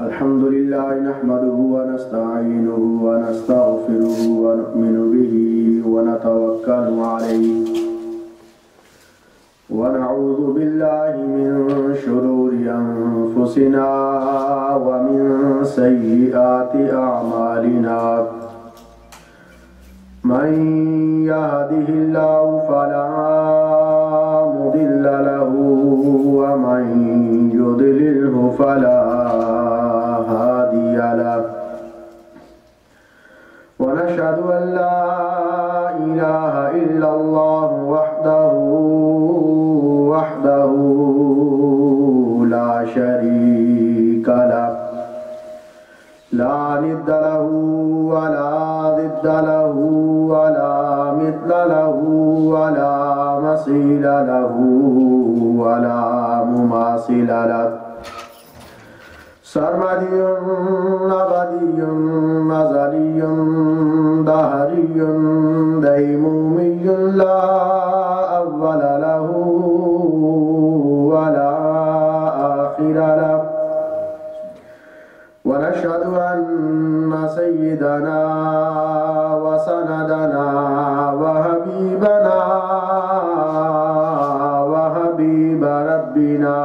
الحمد لله نحمده ونستعينه ونستغفره ونؤمن به ونتوكل عليه ونعوذ بالله من شرور أنفسنا ومن سيئات أعمالنا من يهده الله فلا مضل له ومن يضلله فلا هادي له ونشهد أن لا إله إلا الله وحده لا شريك له لا ند له ولا ضد له ولا مثل له ولا مثيل له ولا مماثل له سرمدي أبدي أزلي دهري ديمومي لا أول له ولا آخر له ونشهد أن سيدنا وسندنا وحبيبنا وحبيب ربنا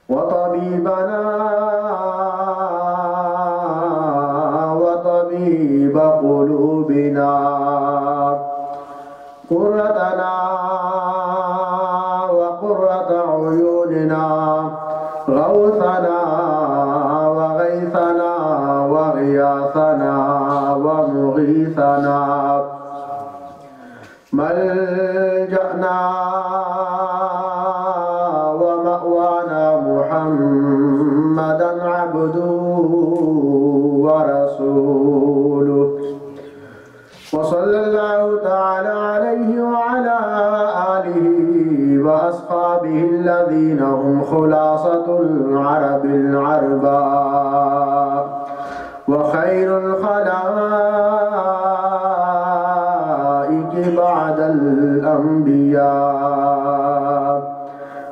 وطبيبنا وطبيب قلوبنا قرتنا وقرة عيوننا غوثنا وغيثنا وغياثنا ومغيثنا ملجأنا ومأوانا محمدا عبده ورسوله وصلى الله تعالى عليه وعلى آله وأصحابه الذين هم خلاصة العرب العرباء وخير الخلائق بعد الأنبياء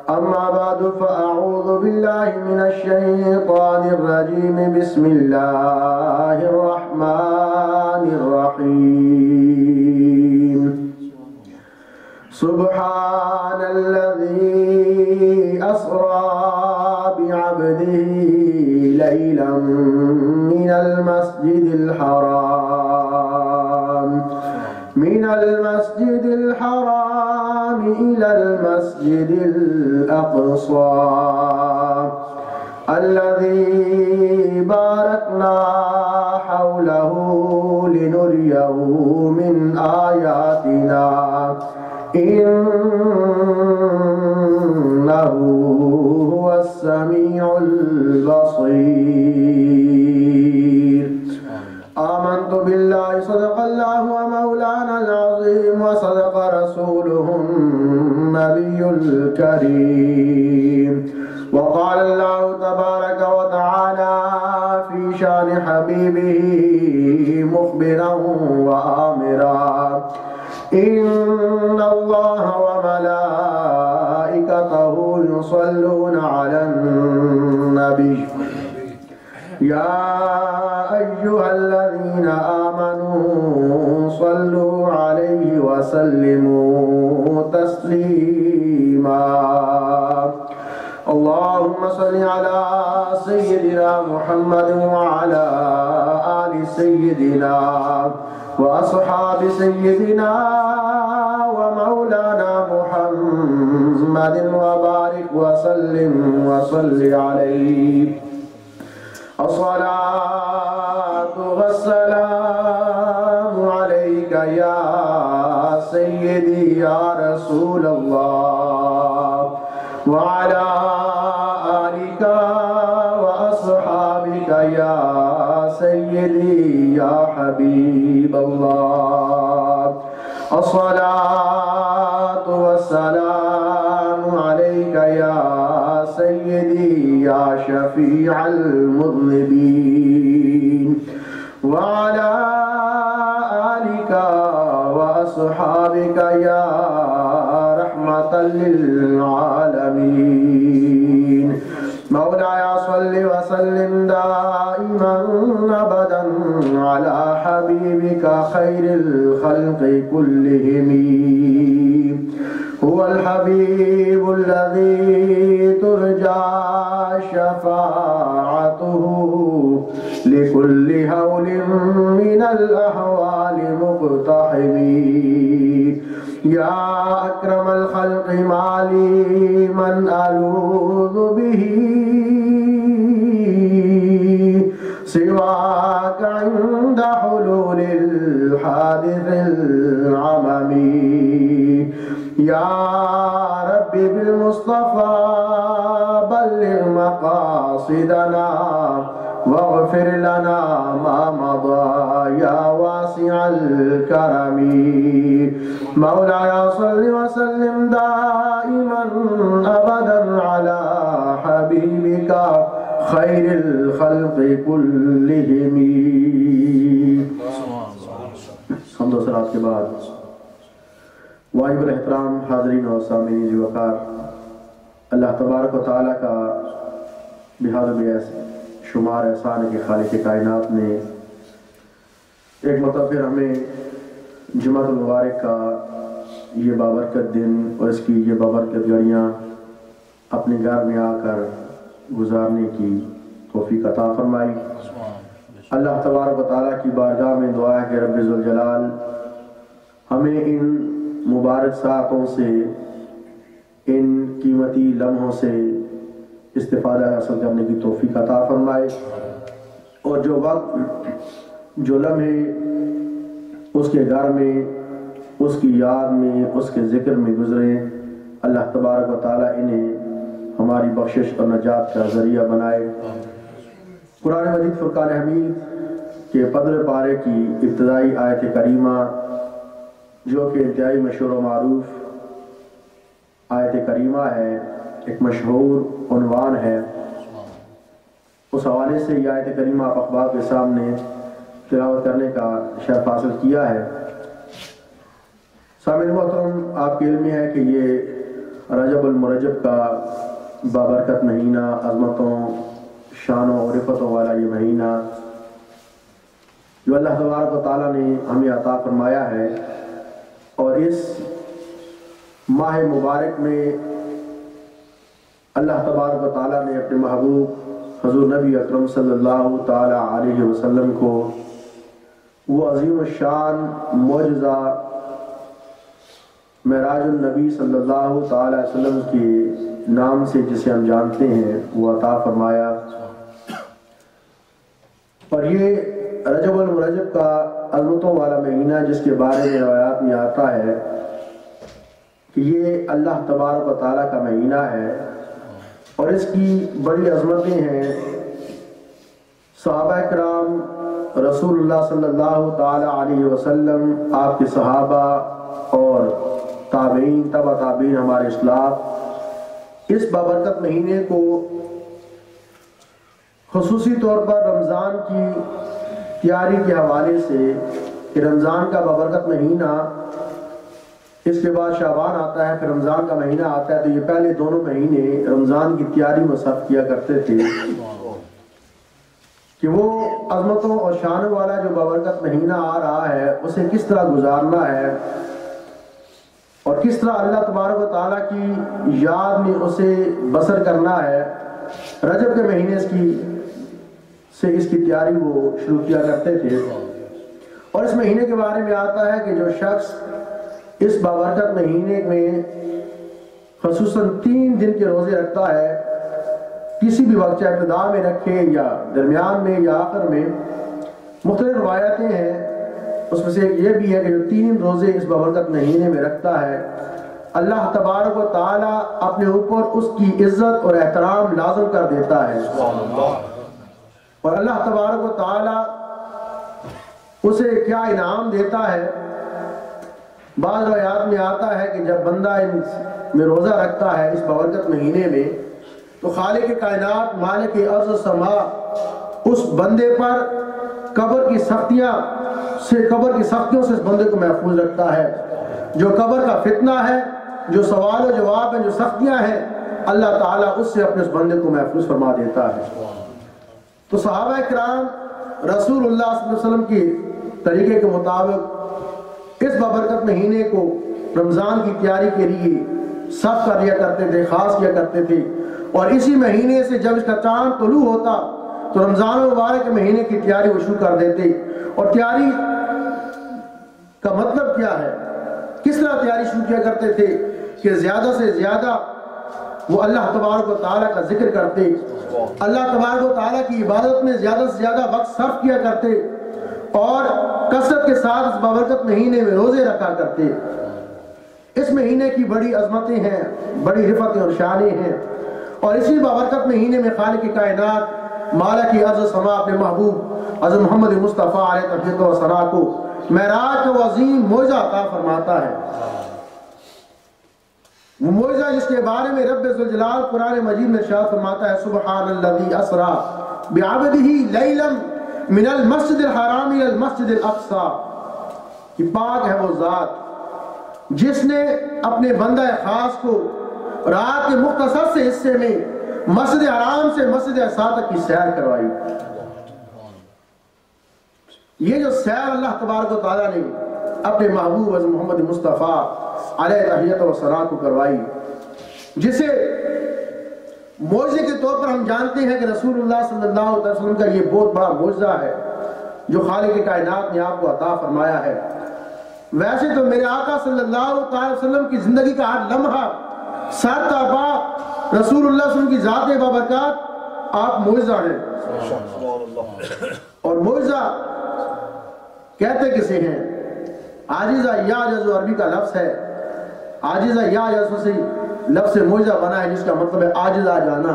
أما بعد فأعوذ بالله من الشيطان الرجيم بسم الله الرحمن الرحيم سبحان الذي أسرى بعبده ليلا من المسجد الحرام إلى المسجد الأقصى الذي باركنا حوله لنريه من آياتنا إنه هو السميع البصير آمنت بالله صدق الله ومولانا العظيم وصدق رسوله النبي الكريم وقال الله تبارك وتعالى في شان حبيبه مخبرا وآمرا إن الله وملائكته يصلون على النبي يا أيها الذين آمنوا صلوا عليه وسلموا تسليما اللهم صل على سيدنا محمد وعلى آل سيدنا وأصحاب سيدنا ومولانا محمد وبارك وسلم وصل عليه الصلاة والسلام عليك يا سيدي يا رسول الله وعلى آلك وأصحابك يا سيدي يا حبيب الله الصلاة والسلام عليك يا سيدي يا شفيع المذنبين وعلى آلك وأصحابك أصحابك يا رحمة للعالمين. مولاي صل وسلم دائما أبدا على حبيبك خير الخلق كلهم. هو الحبيب الذي ترجى شفاعته لكل هول من الأحوال مقتحم. يا أكرم الخلق ما لي من ألوذ به سواك عند حلول الحادث العممي. يا ربي بالمصطفى بلغ مقاصدنا واغفر لنا ما مضى يا واسع الكرم. مولاي صل وسلم دائما أبدا على حبيبك خير الخلق كلهم. حمد و صلوات کے بعد واجب الاحترام حاضرین و سامعین ذی وقار، اللہ تبارک و تعالیٰ کا بحال شمار احسان ہے کہ خالق کائنات نے ایک مرتبہ پھر ہمیں جمعۃ المبارک کا یہ بابرکت دن اور اس کی یہ بابرکت گھڑیاں اپنے گھر میں آ کر گزارنے کی توفیق عطا فرمائی. اللہ تبارک و تعالیٰ کی بارگاہ میں دعا ہے کہ رب ذوالجلال ہمیں ان مبارک ساعتوں سے، ان قیمتی لمحوں سے استفادہ حاصل کرنے کی توفیق عطا فرمائے، اور جو وقت، جو لمحے اس کے گھر میں، اس کی یاد میں، اس کے ذکر میں گزرے، اللہ تبارک و تعالیٰ انہیں ہماری بخشش اور نجات کا ذریعہ بنائے. قرآن مجید فرقان حمید کے 15 پارے کی ابتدائی آیت کریمہ جو کہ انتہائی مشہور و معروف آیت کریمہ ہے، ایک مشہور عنوان ہے، اس حوالے سے یہ آیت کریمہ آپ اخبار کے سامنے تلاوت کرنے کا شرف حاصل کیا ہے. سامعین محترم، آپ کے علم میں ہے کہ یہ رجب المرجب کا بابرکت مہینہ، عظمتوں، شانوں اور رفتوں والا یہ مہینہ جو اللہ تبارک و تعالیٰ نے ہمیں عطا فرمایا ہے، اور اس ماہ مبارک میں اللہ تبارک و تعالیٰ نے اپنے محبوب حضور نبی اکرم صلی اللہ تعالیٰ علیہ وسلم کو وہ عظیم الشان معجزہ معراج النبی صلی اللہ تعالیٰ علیہ وسلم کے نام سے جسے ہم جانتے ہیں وہ عطا فرمایا. اور یہ رجب المرجب کا عظمتوں والا مہینہ جس کے بارے میں روایات میں آتا ہے کہ یہ اللہ تبارک و تعالیٰ کا مہینہ ہے اور اس کی بڑی عظمتیں ہیں. صحابہ کرام رسول اللہ صلی اللہ تعالیٰ علیہ وسلم، آپ کے صحابہ اور تابعین، تبع تابعین، ہمارے اسلاف اس بابرکت مہینے کو خصوصی طور پر رمضان کی تیاری کے حوالے سے کہ رمضان کا بابرکت مہینہ، اس کے بعد شعبان آتا ہے، پھر رمضان کا مہینہ آتا ہے، تو یہ پہلے دونوں مہینے رمضان کی تیاری میں صرف کیا کرتے تھے کہ وہ عظمتوں اور شانوں والا جو بابرکت مہینہ آ رہا ہے اسے کس طرح گزارنا ہے اور کس طرح اللہ تبارک و تعالیٰ کی یاد میں اسے بسر کرنا ہے. رجب کے مہینے اس کی تیاری وہ شروع کیا کرتے تھے. اور اس مہینے کے بارے میں آتا ہے کہ جو شخص اس بابرکت مہینے میں خصوصاً 3 دن کے روزے رکھتا ہے، کسی بھی وقت چاہے ابتدا میں رکھے یا درمیان میں یا آخر میں، مختلف روایتیں ہیں، اس میں سے یہ بھی ہے کہ جو 3 روزے اس بابرکت مہینے میں رکھتا ہے، اللہ تبارک و تعالیٰ اپنے اوپر اس کی عزت اور احترام لازم کر دیتا ہے، اور اللہ تبارک و تعالیٰ اسے کیا انعام دیتا ہے. بعض روایات میں آتا ہے کہ جب بندہ میں روزہ رکھتا ہے اس بابرکت مہینے میں تو خالق کائنات مالک ارض و سما اس بندے پر قبر کی سختیوں سے اس بندے کو محفوظ رکھتا ہے. جو قبر کا فتنہ ہے، جو سوال و جواب ہیں، جو سختیاں ہیں، اللہ تعالیٰ اس سے اپنے اس بندے کو محفوظ فرما دیتا ہے۔ تو صحابہ کرام رسول اللہ صلی اللہ علیہ وسلم کی طریقے کے مطابق اس بابرکت مہینے کو رمضان کی تیاری کے لیے صف کر لیا کرتے تھے، خاص کیا کرتے تھے، اور اسی مہینے سے جب اس کا چاند طلوع ہوتا تو رمضان مبارک کے مہینے کی تیاری وہ شروع کر دیتے۔ اور تیاری کا مطلب کیا ہے، کس طرح تیاری شروع کیا کرتے تھے کہ زیادہ سے زیادہ وہ اللہ تبارک و تعالیٰ کا ذکر کرتے، اللہ تبارک و تعالیٰ کی عبادت میں زیادہ سے زیادہ وقت صرف کیا کرتے، اور کثرت کے ساتھ اس بابرکت مہینے میں روزے رکھا کرتے۔ اس مہینے کی بڑی عظمتیں ہیں، بڑی رفعتیں اور شانیں ہیں، اور اسی بابرکت مہینے میں خالق کائنات مالک ارض و سما اپنے محبوب حضرت محمد مصطفیٰ علیہ تحیت و ثنا کو معراج کا وہ عظیم معجزہ عطا فرماتا ہے۔ وہ معجزہ جس کے بارے میں رب ذوالجلال قرآن مجید میں ارشاد فرماتا ہے، سبحان الذی اسریٰ بعبدہ لیلا من المسجد الحرام الی المسجد الاقصی، کہ پاک ہے وہ ذات جس نے اپنے بندہ خاص کو رات کے مختصر سے حصے میں مسجد حرام سے مسجد اقصی تک کی سیر کروائی۔ یہ جو سیر اللہ تبارک و تعالیٰ نے اپنے محبوب حضرت محمد مصطفیٰ علیہ تحیت و ثنا کو کروائی، جسے معجزے کے طور پر ہم جانتے ہیں کہ رسول اللہ صلی اللہ علیہ وسلم کا یہ بہت بڑا معجزہ ہے جو خالق کائنات نے آپ کو عطا فرمایا ہے۔ ویسے تو میرے آقا صلی اللہ علیہ وسلم کی زندگی کا ہر لمحہ سر تا پا رسول اللہ صلی اللہ علیہ وسلم کی ذات بابرکات آپ معجزہ ہیں۔ اور معجزہ کہتے کسے ہیں؟ عاجزہ یعجز عربی کا لفظ ہے، عاجزہ یعجز سے لفظ معجزہ بنا ہے، جس کا مطلب ہے عاجز آ جانا،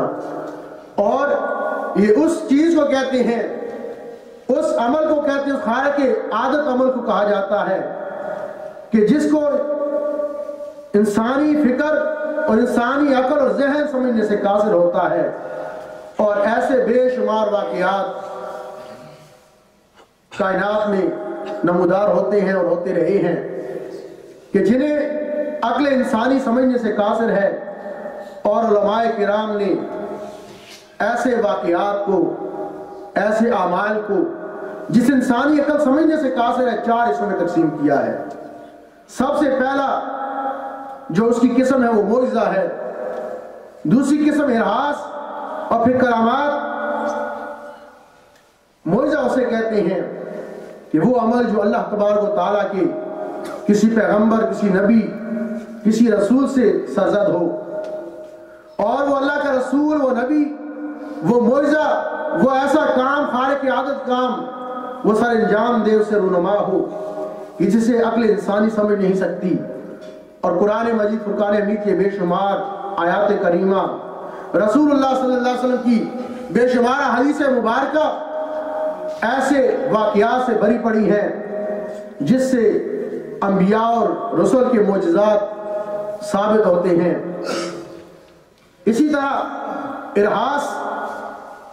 اور یہ اس چیز کو کہتے ہیں، اس عمل کو کہتے ہیں، اس خارق عادت عمل کو کہا جاتا ہے کہ جس کو انسانی فکر اور انسانی عقل اور ذہن سمجھنے سے قاصر ہوتا ہے، اور ایسے بے شمار واقعات کائنات میں نمودار ہوتے ہیں اور ہوتے رہے ہیں کہ جنہیں عقل انسانی سمجھنے سے قاصر ہے، اور علماء کرام نے ایسے واقعات کو، ایسے اعمال کو جس انسانی عقل سمجھنے سے قاصر ہے، 4 حصوں میں تقسیم کیا ہے۔ سب سے پہلا جو اس کی قسم ہے وہ معجزہ ہے، دوسری قسم ارہاس، اور پھر کرامات۔ معجزہ اسے کہتے ہیں کہ وہ عمل جو اللہ تبارک و تعالیٰ کے کسی پیغمبر، کسی نبی، کسی رسول سے سرزد ہو، اور وہ اللہ کا رسول، وہ نبی، وہ معجزہ، وہ ایسا کام، خارق عادت کام وہ سر انجام دے، اسے رونما ہو کہ جسے عقل انسانی سمجھ نہیں سکتی۔ اور قرآن مجید فرقان حمید کے بے شمار آیات کریمہ، رسول اللہ صلی اللہ علیہ وسلم کی بے شمار حدیث مبارکہ ایسے واقعات سے بھری پڑی ہیں جس سے انبیاء اور رسول کے معجزات ثابت ہوتے ہیں۔ اسی طرح ارہاس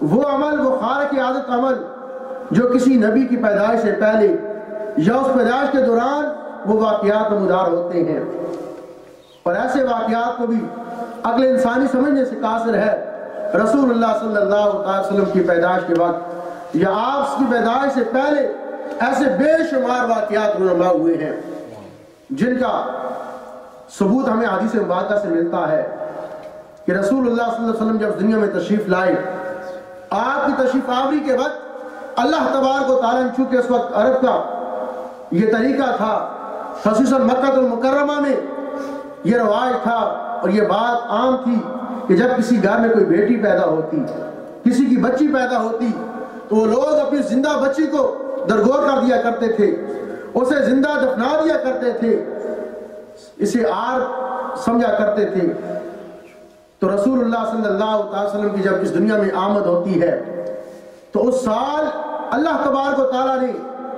وہ عمل، وہ خارق عادت عمل جو کسی نبی کی پیدائش سے پہلے یا اس پیدائش کے دوران وہ واقعات نمودار ہوتے ہیں، اور ایسے واقعات کو بھی عقل انسانی سمجھنے سے قاصر ہے۔ رسول اللہ صلی اللہ علیہ وسلم کی پیدائش کے وقت یا آپ کی پیدائش سے پہلے ایسے بے شمار واقعات رونما ہوئے ہیں جن کا ثبوت ہمیں حدیث مبارکہ سے ملتا ہے کہ رسول اللہ صلی اللہ علیہ وسلم جب دنیا میں تشریف لائے، آپ کی تشریف آوری کے وقت اللہ تبارک و تعالیٰ نے، چونکہ اس وقت عرب کا یہ طریقہ تھا، خصوصاً مکہ المکرمہ میں یہ رواج تھا اور یہ بات عام تھی کہ جب کسی گھر میں کوئی بیٹی پیدا ہوتی، کسی کی بچی پیدا ہوتی، تو وہ لوگ اپنی زندہ بچی کو درگور کر دیا کرتے تھے، اسے زندہ دفنا دیا کرتے تھے، اسے آر سمجھا کرتے تھے۔ تو رسول اللہ صلی اللہ علیہ وسلم کی جب اس دنیا میں آمد ہوتی ہے تو اس سال اللہ تبارک و تعالیٰ نے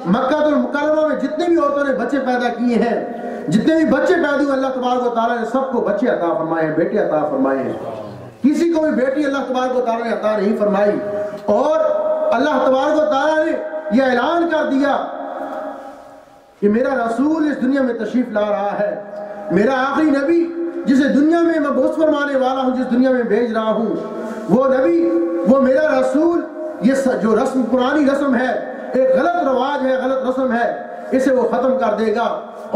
مکہ المکرمہ میں جتنے بھی عورتوں نے بچے پیدا کیے ہیں، جتنے بھی بچے پیدا ہوئے، اللہ تبارک و تعالیٰ نے سب کو بچے عطا فرمائے ہیں، بیٹے عطا فرمائے ہیں۔ کسی کو بھی بیٹی اللہ تبارک و تعالیٰ نے عطا نہیں فرمائی، اور اللہ تبارک و تعالیٰ نے یہ اعلان کر دیا کہ میرا رسول اس دنیا میں تشریف لا رہا ہے، میرا آخری نبی جسے دنیا میں میں مبعوث فرمانے والا ہوں، جس دنیا میں بھیج رہا ہوں، وہ نبی، وہ میرا رسول، یہ جو رسم، پرانی رسم ہے، ایک غلط رواج ہے، غلط رسم ہے، اسے وہ ختم کر دے گا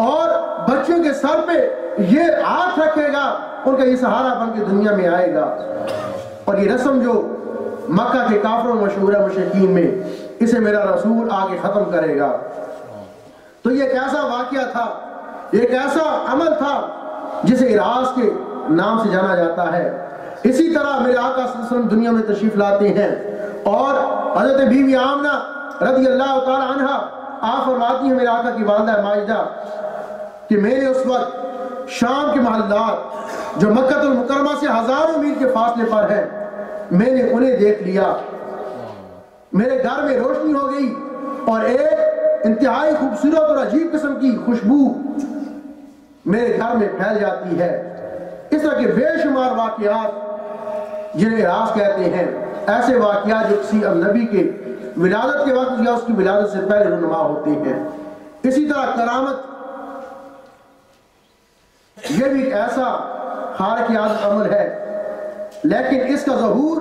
اور بچوں کے سر پہ یہ ہاتھ رکھے گا، ان کا یہ سہارا بن کے دنیا میں آئے گا۔ اور یہ رسم جو مکہ کے کافروں مشہور ہے مشرکین میں، اسے میرا رسول آگے ختم کرے گا۔ تو یہ ایک ایسا واقعہ تھا، ایک ایسا عمل تھا جسے اراس کے نام سے جانا جاتا ہے۔ اسی طرح میرے آقا صلی اللہ علیہ وسلم دنیا میں تشریف لاتے ہیں اور حضرت بی بی آمنہ رضی اللہ تعالی عنہ آپ فرماتی ہیں میرے آقا کی والدہ ماجدہ کہ میں نے اس وقت شام کے محلات جو مکہ المکرمہ سے ہزاروں میل کے فاصلے پر ہے، میں نے انہیں دیکھ لیا، میرے گھر میں روشنی ہو گئی اور ایک انتہائی خوبصورت اور عجیب قسم کی خوشبو میرے گھر میں پھیل جاتی ہے۔ اس طرح کے بے شمار واقعات جنہیں راز کہتے ہیں، ایسے واقعات جو کسی نبی کے ولادت کے وقت یا اس کی ولادت سے پہلے رونما ہوتے ہیں۔ اسی طرح کرامت، یہ بھی ایک ایسا خارق عادت عمل ہے، لیکن اس کا ظہور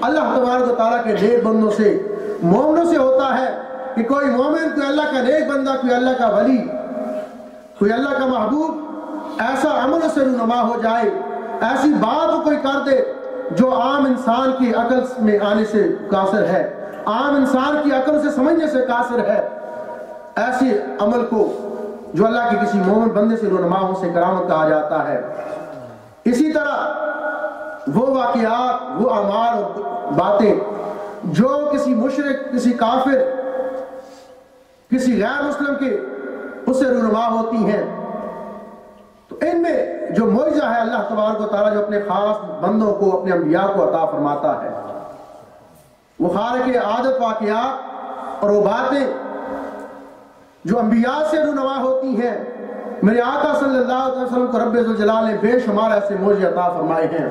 اللہ تبارک و تعالیٰ کے نیک بندوں سے، مومنوں سے ہوتا ہے کہ کوئی مومن، کوئی اللہ کا نیک بندہ، کوئی اللہ کا ولی، کوئی اللہ کا محبوب ایسا عمل سے رونما ہو جائے، ایسی بات کوئی کر دے جو عام انسان کی عقل میں آنے سے قاصر ہے، عام انسان کی عقل سے سمجھنے سے قاصر ہے، ایسے عمل کو جو اللہ کے کسی مومن بندے سے رونما ہو سے کرامت کہا جاتا ہے۔ اسی طرح وہ واقعات، وہ اعمال اور باتیں جو کسی مشرک، کسی کافر، کسی غیر مسلم کے اس سے رونما ہوتی ہیں، تو ان میں جو معجزہ ہے اللہ تبارک و تعالیٰ جو اپنے خاص بندوں کو، اپنے انبیاء کو عطا فرماتا ہے، وہ خارق عادت واقعات اور وہ باتیں جو انبیاء سے رونما ہوتی ہیں، میرے آقا صلی اللہ علیہ وسلم کو رب ذوالجلال نے بے شمار ایسے معجزے عطا فرمائے ہیں۔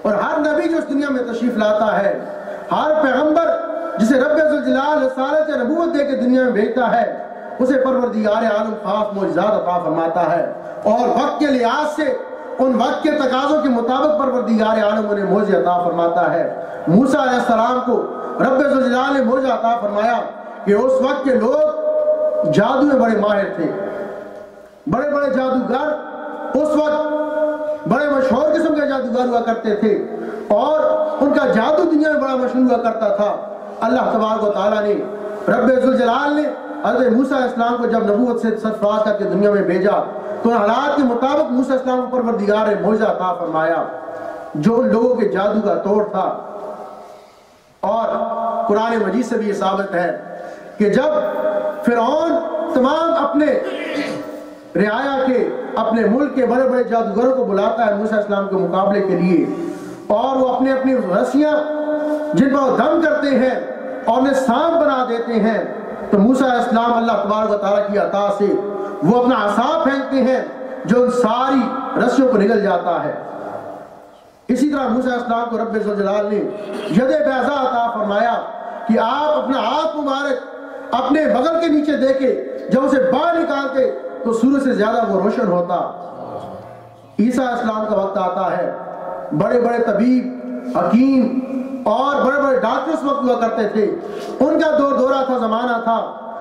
اور ہر نبی جو اس دنیا میں تشریف لاتا ہے، ہر پیغمبر جسے رب ذوالجلال رسالت یا نبوت دے کے دنیا میں بھیجتا ہے، اسے پروردگار عالم خاص معجزات عطا فرماتا ہے، اور وقت کے لحاظ سے ان وقت کے تقاضوں کے مطابق پروردگار عالم انہیں معجزے عطا فرماتا ہے۔ موسیٰ علیہ السلام کو رب ذوالجلال نے معجزہ عطا فرمایا کہ اس وقت کے لوگ جادو میں بڑے ماہر تھے، بڑے بڑے جادوگر اس وقت بڑے مشہور قسم کے جادوگر ہوا کرتے تھے اور ان کا جادو دنیا میں بڑا مشہور ہوا کرتا تھا۔ اللہ تبارک و تعالیٰ نے، رب ذوالجلال نے حضرت موسیٰ علیہ السلام کو جب نبوت سے سرفراز کر کے دنیا میں بھیجا تو حالات کے مطابق موسیٰ علیہ السلام کو پروردگار نے معجزہ عطا فرمایا جو ان لوگوں کے جادو کا توڑ تھا۔ اور قرآن مجید سے بھی یہ ثابت ہے کہ جب فرعون تمام اپنے رعایا کے، اپنے ملک کے بڑے بڑے جادوگروں کو بلاتا ہے موسیٰ علیہ السلام کے مقابلے کے لیے، اور وہ اپنی اپنی رسیاں جن پر وہ دم کرتے ہیں اور انہیں سانپ بنا دیتے ہیں، تو موسیٰ علیہ السلام اللہ تبارک و تعالیٰ کی عطا سے وہ اپنا عصا پھینکتے ہیں جو ان ساری رسیوں کو نگل جاتا ہے۔ اسی طرح موسیٰ علیہ السلام کو رب ذوالجلال نے ید بیضا عطا فرمایا کہ آپ اپنا ہاتھ مبارک اپنے بغل کے نیچے دے کے جب اسے باہر نکالتے تو سورج سے زیادہ وہ روشن ہوتا۔ عیسیٰ علیہ السلام کا وقت آتا ہے، بڑے بڑے طبیب، حکیم اور بڑے بڑے ڈاکٹر اس وقت ہوا کرتے تھے، ان کا دورہ تھا، زمانہ تھا،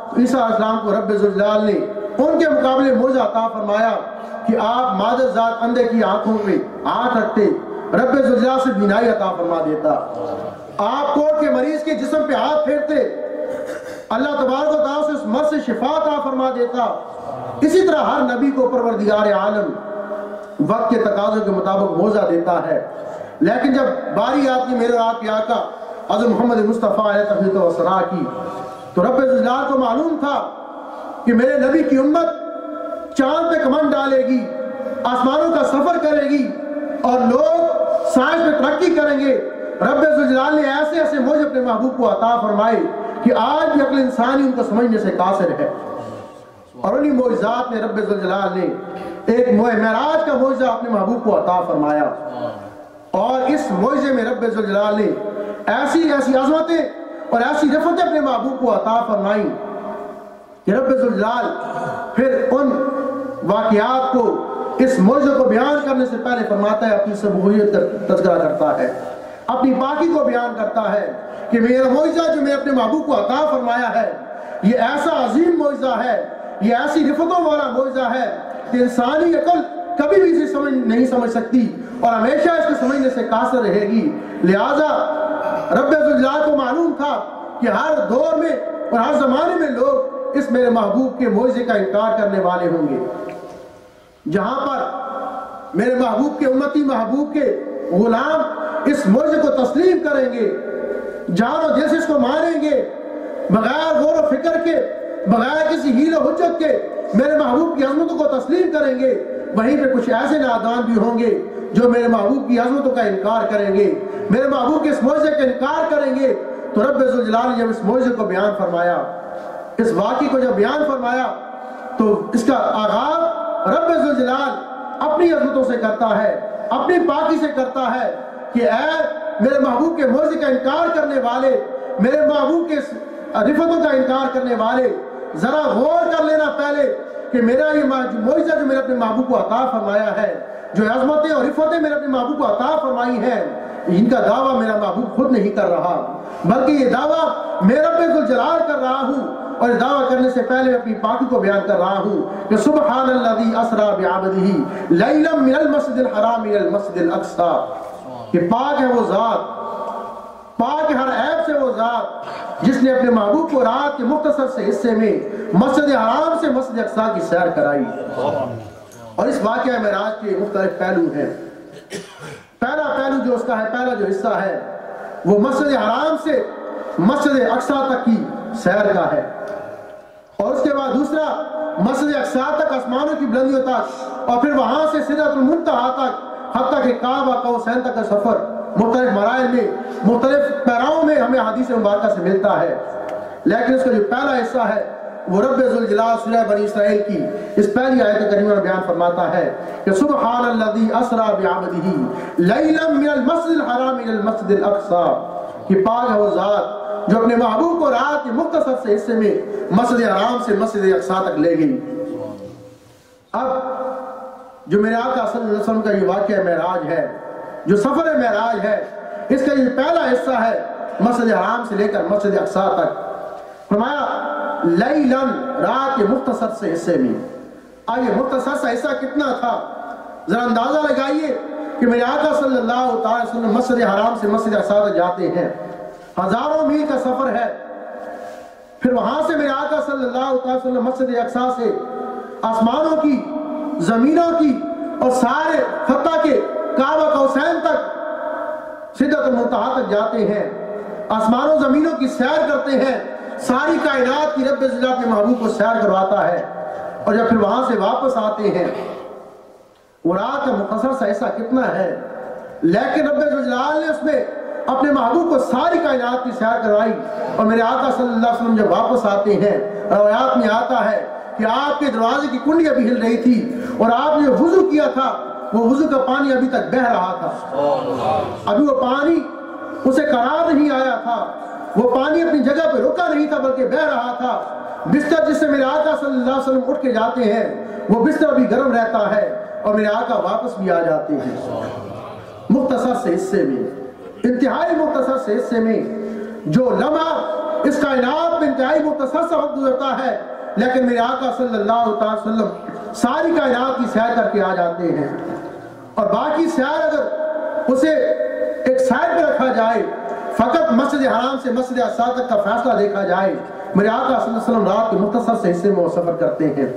تو عیسیٰ علیہ السلام کو رب ذوالجلال نے ان کے مقابلے معجزہ عطا فرمایا کہ آپ مادر ذات اندھے کی آنکھوں پہ ہاتھ رکھتے، رب ذوالجلال سے بینائی عطا فرما دیتا۔ آپ کوڑ کے مریض کے جسم پہ ہاتھ پھیرتے، اللہ تبارک و تعالیٰ سے اس مرض سے شفا عطا فرما دیتا۔ اسی طرح ہر نبی کو پروردگار عالم وقت کے تقاضوں کے مطابق معجزہ دیتا ہے، لیکن جب باری آتی میرے آپ کے آقا حضرت محمد مصطفیٰ علیہ تحیت و ثنا کی، تو رب ذوالجلال کو معلوم تھا کہ میرے نبی کی امت چاند پہ کمند ڈالے گی، آسمانوں کا سفر کرے گی اور لوگ سائنس میں ترقی کریں گے۔ رب ذوالجلال نے ایسے ایسے معجزے اپنے محبوب کو عطا فرمائے کہ آج بھی عقل انسانی ان کو سمجھنے سے قاصر ہے۔ اور انہی معجزات میں رب ذوالجلال نے ایک معراج کا معجزہ اپنے محبوب کو عطا فرمایا، اور اس معجزے میں رب ذوالجلال نے ایسی ایسی عظمتیں اور ایسی رفتیں اپنے محبوب کو عطا فرمائیں کہ رب ذوالجلال پھر ان واقعات کو، اس معجزے کو بیان کرنے سے پہلے فرماتا ہے اپنی سبوحیت کا تذکرہ کرتا ہے، اپنی پاکی کو بیان کرتا ہے کہ میرا معجزہ جو میں اپنے محبوب کو عطا فرمایا ہے یہ ایسا عظیم معجزہ ہے، یہ ایسی رفتوں والا معجزہ ہے کہ انسانی عقل کبھی بھی اسے نہیں سمجھ سکتی اور ہمیشہ اس کو سمجھنے سے قاصر رہے گی۔ لہٰذا رب ذوالجلال کو معلوم تھا کہ ہر دور میں اور ہر زمانے میں لوگ اس میرے محبوب کے معجزے کا انکار کرنے والے ہوں گے۔ جہاں پر میرے محبوب کے امتی محبوب کے غلام اس معجزے کو تسلیم کریں گے، جان و دل سے اس کو مانیں گے، بغیر غور و فکر کے، بغیر کسی حیل و حجت کے میرے محبوب کی عظمتوں کو تسلیم کریں گے، وہیں پہ کچھ ایسے نادان بھی ہوں گے جو میرے محبوب کی عظمتوں کا انکار کریں گے، میرے محبوب کے اس معجزے کا انکار کریں گے۔ تو رب ذوالجلال نے جب اس معجزے کو بیان فرمایا، اس واقعے کو جب بیان فرمایا تو اس کا آغاز رب ذوالجلال اپنی عظمتوں سے کرتا ہے، اپنی پاکی سے کرتا ہے کہ اے میرے محبوب کے معجزے کا انکار کرنے والے، میرے محبوب کے رفتوں کا انکار کرنے والے، ذرا غور کر لینا پہلے کہ میرا یہ معجزہ جو میرے اپنے محبوب کو عطا فرمایا ہے، جو عظمتیں اور رفتیں میرے اپنے محبوب کو عطا فرمائی ہیں، ان کا دعویٰ میرا محبوب خود نہیں کر رہا، بلکہ یہ دعویٰ میں رب ذوالجلال کر رہا ہوں، اور اس دعویٰ کرنے سے پہلے اپنی پاکی کو بیان کر رہا ہوں کہ سبحان الذی اسریٰ بعبدہ لیلا من المسجد الحرام الى المسجد الاقصی، کہ پاک ہے وہ ذات، پاک ہے ہر عیب سے وہ ذات جس نے اپنے محبوب کو رات کے مختصر سے حصے میں مسجد حرام سے مسجد اقصی کی سیر کرائی۔ اور اس واقعہ معراج کے مختلف پہلو ہیں۔ پہلا پہلو جو اس کا ہے، پہلا جو حصہ ہے وہ مسجد حرام سے مسجد اقصی تک کی سیر کا ہے، اور اس کے بعد دوسرا مسجد اقصی تک، آسمانوں کی بلندیوں تک، اور پھر وہاں سے سدرۃ المنتہا تک، حتیٰ کہ کعبہ قوسین تک کا سفر مختلف مراحل میں، مختلف پیراؤں میں ہمیں حدیث مبارکہ سے ملتا ہے۔ لیکن اس کا جو پہلا حصہ ہے وہ رب ذوالجلال سورہ بنی اسرائیل کی اس پہلی آیت کریمہ میں بیان فرماتا ہے کہ سبحان الذی اسریٰ بعبدہ لیلا من المسجد الحرام الی المسجد الاقصی، کہ پاک ہے وہ ذات جو اپنے محبوب کو رات کے مختصر سے حصے میں مسجد حرام سے مسجد اقصی تک لے گئی۔ اب جو میرے آقا صلی اللہ علیہ وسلم کا یہ واقعہ معراج ہے، جو سفر معراج ہے، اس کا یہ پہلا حصہ ہے مسجد حرام سے لے کر مسجد اقصی تک۔ فرمایا لیلاً، رات کے مختصر سے حصے میں۔ آئیے مختصر سا حصہ کتنا تھا ذرا اندازہ لگائیے کہ میرے آقا صلی اللہ علیہ وسلم مسجد حرام سے مسجد اقصی تک جاتے ہیں، ہزاروں میل کا سفر ہے، پھر وہاں سے میرے آقا صلی اللہ علیہ وسلم مسجد اقصی سے آسمانوں کی، زمینوں کی اور سارے خطہ کے کعبہ قوسین تک، سدرۃ المنتہا تک جاتے ہیں، آسمانوں زمینوں کی سیر کرتے ہیں، ساری کائنات کی رب ذوالجلال اپنے محبوب کو سیر کرواتا ہے، اور جب پھر وہاں سے واپس آتے ہیں، وہ رات کا مختصر سا حصہ کتنا ہے، لیکن رب ذوالجلال نے اس میں اپنے محبوب کو ساری کائنات کی سیر کروائی۔ اور میرے آقا صلی اللہ علیہ وسلم جب واپس آتے ہیں، روایات میں آتا ہے کہ آپ کے دروازے کی کنڈیاں بھی ہل رہی تھی، اور آپ نے وضو کیا تھا، وہ وضو کا پانی ابھی تک بہہ رہا تھا، ابھی وہ پانی اسے قرار نہیں آیا تھا، وہ پانی اپنی جگہ پہ رکا نہیں تھا بلکہ بہہ رہا تھا۔ بستر جس سے میرے آقا صلی اللہ علیہ وسلم اٹھ کے جاتے ہیں وہ بستر بھی گرم رہتا ہے، اور میرے آقا واپس بھی آ جاتے ہیں مختصر سے حصے میں، انتہائی مختصر سے حصے میں۔ جو لمحہ اس کائنات میں انتہائی مختصر سا وقت گزرتا ہے، لیکن میرے آقا صلی اللہ علیہ وسلم ساری کائنات کی سیر کر کے آ جاتے ہیں۔ اور باقی سیر اگر اسے ایک سائڈ پہ رکھا جائے، فقط مسجد حرام سے مسجد اقصی تک کا فاصلہ دیکھا جائے، میرے آقا صلی اللہ علیہ وسلم رات کے مختصر سے حصے میں وہ سفر کرتے ہیں۔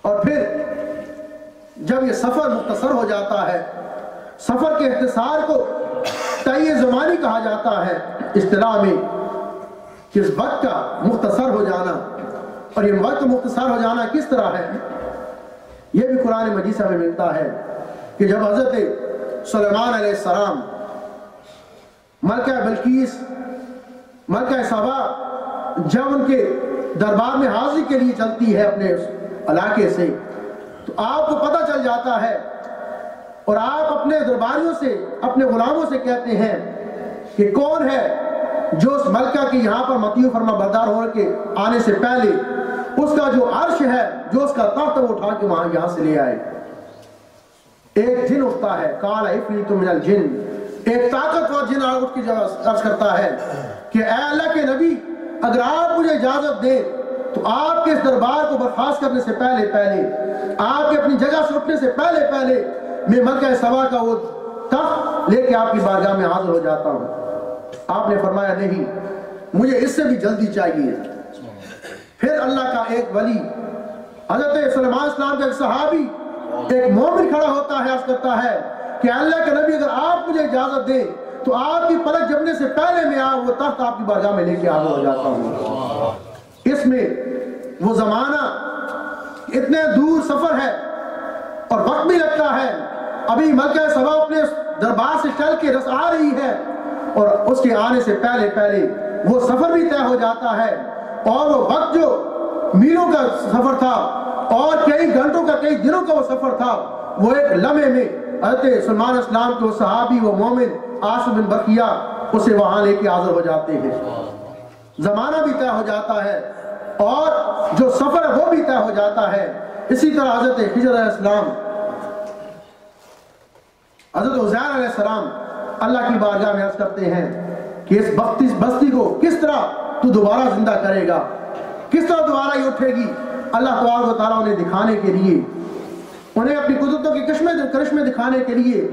اور پھر جب یہ سفر مختصر ہو جاتا ہے، سفر کے اختصار کو تعیین زمانی کہا جاتا ہے اصطلاح میں، کہ اس وقت کا مختصر ہو جانا، اور یہ وقت مختصر ہو جانا کس طرح ہے، یہ بھی قرآن مجید سے ہمیں ملتا ہے کہ جب حضرت سلیمان علیہ السلام ملکہ بلقیس، ملکہ سبا جب ان کے دربار میں حاضری کے لیے چلتی ہے اپنے علاقے سے، تو آپ کو پتہ چل جاتا ہے، اور آپ اپنے درباریوں سے، اپنے غلاموں سے کہتے ہیں کہ کون ہے جو اس ملکہ کے یہاں پر مطیع فرما بردار ہو کے آنے سے پہلے اس کا جو عرش ہے، جو اس کا تخت وہ اٹھا کے وہاں یہاں سے لے آئے۔ ایک جن اٹھتا ہے، قال عفریت من الجن، ایک طاقتور جن اٹھ کے عرض کرتا ہے کہ اے اللہ کے نبی، اگر آپ مجھے اجازت دیں تو آپ کے اس دربار کو برخاست کرنے سے پہلے آپ کے اپنی جگہ سے اٹھنے سے پہلے میں ملکہ سبا کا وہ تخت لے کے آپ کی بارگاہ میں حاضر ہو جاتا ہوں۔ آپ نے فرمایا نہیں، مجھے اس سے بھی جلدی چاہیے۔ پھر اللہ کا ایک ولی، حضرت سلیمان السلام کا ایک صحابی، ایک مومن کھڑا ہوتا ہے، عرض کرتا ہے کہ اللہ کے نبی اگر آپ مجھے اجازت دیں تو آپ کی پلک جھپکنے سے پہلے میں وہ تخت آپ کی بارگاہ میں لے کے حاضر ہو جاتا ہوں۔ اس میں وہ زمانہ اتنے دور سفر ہے اور وقت بھی لگتا ہے، ابھی ملکہ سبا اپنے دربار سے چل کے رس آ رہی ہے اور اس کے آنے سے پہلے وہ سفر بھی طے ہو جاتا ہے، اور وہ وقت جو میلوں کا سفر تھا اور کئی گھنٹوں کا، کئی دنوں کا وہ سفر تھا، وہ ایک لمحے میں حضرت سلیمان اسلام کے وہ صحابی، وہ مومن عاصم بن برقیہ اسے وہاں لے کے حاضر ہو جاتے ہیں۔ زمانہ بھی طے ہو جاتا ہے اور جو سفر ہے وہ بھی طے ہو جاتا ہے۔ اسی طرح حضرت خضر علیہ السلام، حضرت عزیر علیہ السلام اللہ کی بارگاہ میں عرض کرتے ہیں کہ اس بستی کو کس طرح تو دوبارہ زندہ کرے گا، کس طرح دوبارہ یہ اٹھے گی۔ اللہ تبارک و تعالیٰ انہیں دکھانے کے لیے، انہیں اپنی قدرتوں کے کرشمے دکھانے کے لیے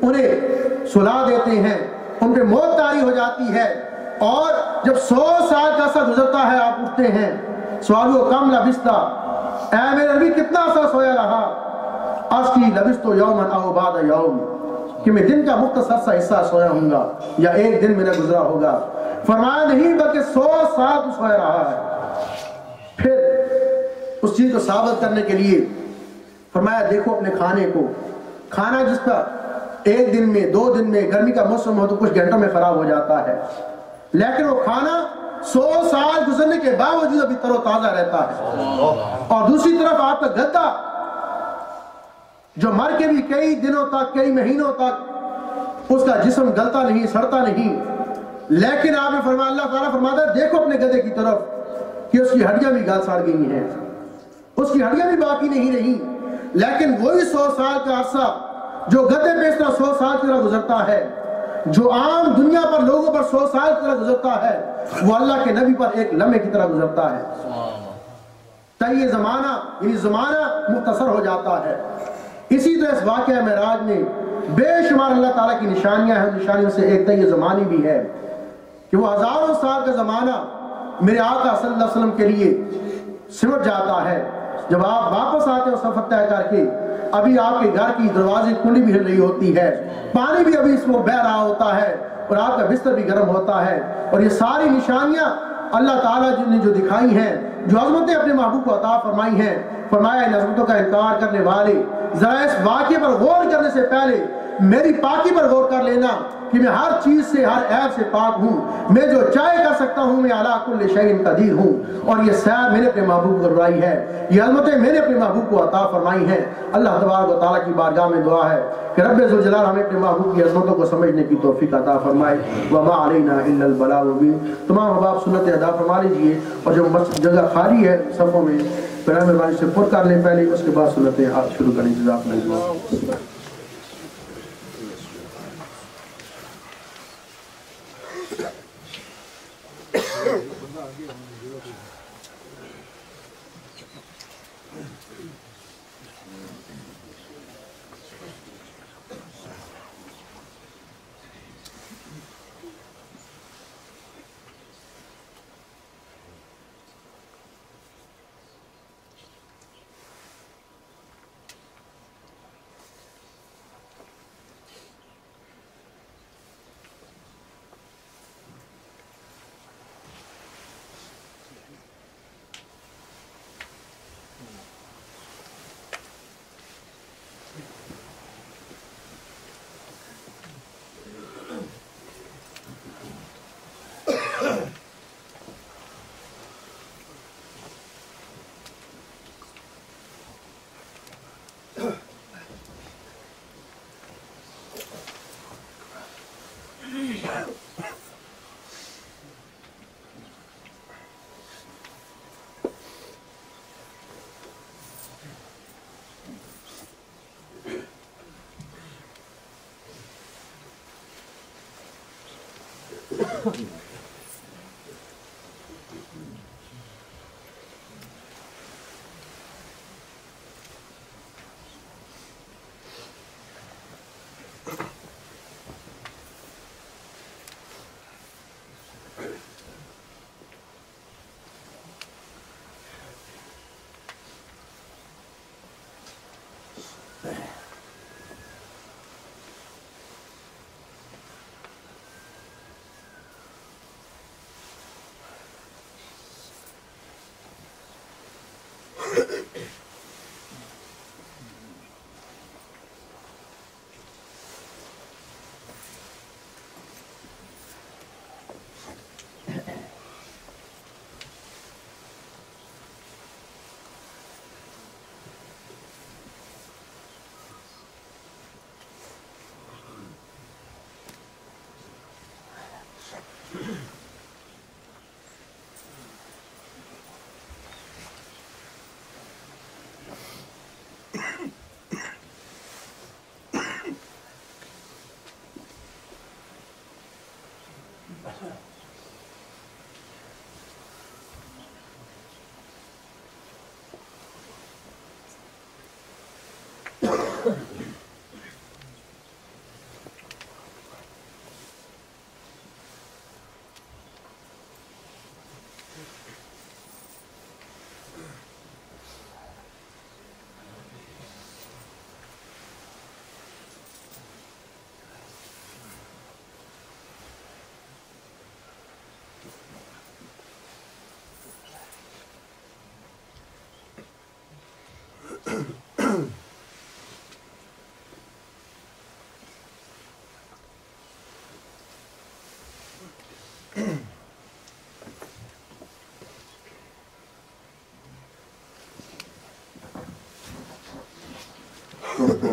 انہیں سلا دیتے ہیں، ان پہ موت طاری ہو جاتی ہے، اور جب 100 سال کا عرصہ گزرتا ہے آپ اٹھتے ہیں، سوالو کم لبستا، اے میرے نبی کتنا عرصہ سویا رہا؟ عرض کی لبستو یومن او بعد یوم، کہ میں دن کا مختصر سا حصہ سویا ہوں گا یا ایک دن میرا گزرا ہوگا۔ فرمایا نہیں، بلکہ 100 سال تو سویا رہا ہے۔ پھر اس چیز کو ثابت کرنے کے لیے فرمایا دیکھو اپنے کھانے کو، کھانا جس کا ایک دن میں، 2 دن میں، گرمی کا موسم ہو تو کچھ گھنٹوں میں خراب ہو جاتا ہے، لیکن وہ کھانا 100 سال گزرنے کے باوجود ابھی تر و تازہ رہتا ہے۔ اور دوسری طرف آپ کا گدا جو مر کے بھی کئی دنوں تک، کئی مہینوں تک اس کا جسم گلتا نہیں، سڑتا نہیں، لیکن آپ نے فرمایا، اللہ تعالیٰ فرماتا ہے دیکھو اپنے گدے کی طرف کہ اس کی ہڈیاں بھی گل سڑ گئی ہیں، اس کی ہڈیاں بھی باقی نہیں رہی، لیکن وہی 100 سال کا عرصہ جو گدے پہ اس طرح 100 سال کی طرح گزرتا ہے، جو عام دنیا پر لوگوں پر 100 سال کی طرح گزرتا ہے، وہ اللہ کے نبی پر ایک لمحے کی طرح گزرتا ہے۔ تو یہ زمانہ مختصر ہو جاتا ہے۔ اسی طرح اس واقعہ معراج میں بے شمار اللہ تعالیٰ کی نشانیاں ہیں، نشانیوں سے ایک یہ زمانی بھی ہے کہ وہ ہزاروں سال کا زمانہ میرے آقا صلی اللہ علیہ وسلم کے لیے سمٹ جاتا ہے۔ جب آپ واپس آتے ہو سفر طے کر کے، ابھی آپ کے گھر کی دروازے کنڈی بھی ہل رہی ہوتی ہے، پانی بھی ابھی اس کو بہ رہا ہوتا ہے، اور آپ کا بستر بھی گرم ہوتا ہے، اور یہ ساری نشانیاں اللہ تعالیٰ نے جو دکھائی ہیں، جو عظمتیں اپنے محبوب کو عطا فرمائی ہیں، فرمایا ان عظمتوں کا انکار کرنے والے ذرا اس واقعے پر غور کرنے سے پہلے میری پاکی پر غور کر لینا کہ میں ہر چیز سے، ہر عیب سے پاک ہوں، میں جو چاہے کر سکتا ہوں، میں علی کل شیء قدیر ہوں، اور یہ سیر میں نے اپنے محبوب کو کروائی ہے، یہ عظمتیں میں نے اپنے محبوب کو عطا فرمائی ہیں۔ اللہ تبارک و تعالیٰ کی بارگاہ میں دعا ہے کہ رب ذوالجلال ہمیں اپنے محبوب کی عظمتوں کو سمجھنے کی توفیق عطا فرمائے۔ وما علینا الا البلاغ المبین۔ تمام احباب سنت ادا فرما لیجیے، اور جو جگہ خالی ہے صفوں میں برائے مہربانی سے پر کر لیں پہلے، اس کے بعد سنتیں آپ شروع کریں۔ جزاک اللہ۔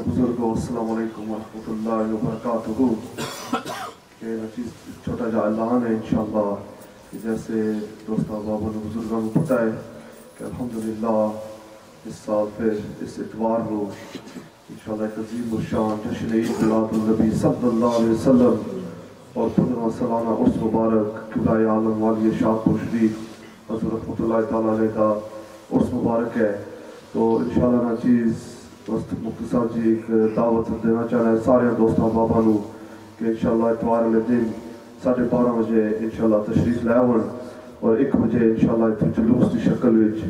بزرگوں السلام علیکم ورحمۃ اللہ وبرکاتہ. کہ چیز چھوٹا جا اعلان ہے انشاءاللہ کہ جیسے دوستوں بابوں نے بزرگوں کو پتہ ہے کہ الحمدللہ اس سال پھر اس اتوار کو انشاءاللہ ایک عظیم الشان جشن عید میلاد النبی صلی اللہ علیہ وسلم اور 15واں سالانہ عرس مبارک کبریٰ عالم والی شادپور شریف حضرت رحمۃ اللہ تعالیٰ علیہ کا عرس مبارک ہے. تو انشاءاللہ نا چیز مختصر جی ایک دعوت دینا چاہ رہے ہیں سارے دوستوں بابا نو کہ انشاءاللہ اتوار والے دن 12:30 بجے انشاءاللہ تشریف لے آون اور 1 بجے انشاءاللہ اتنے جلوس کی شکل وچ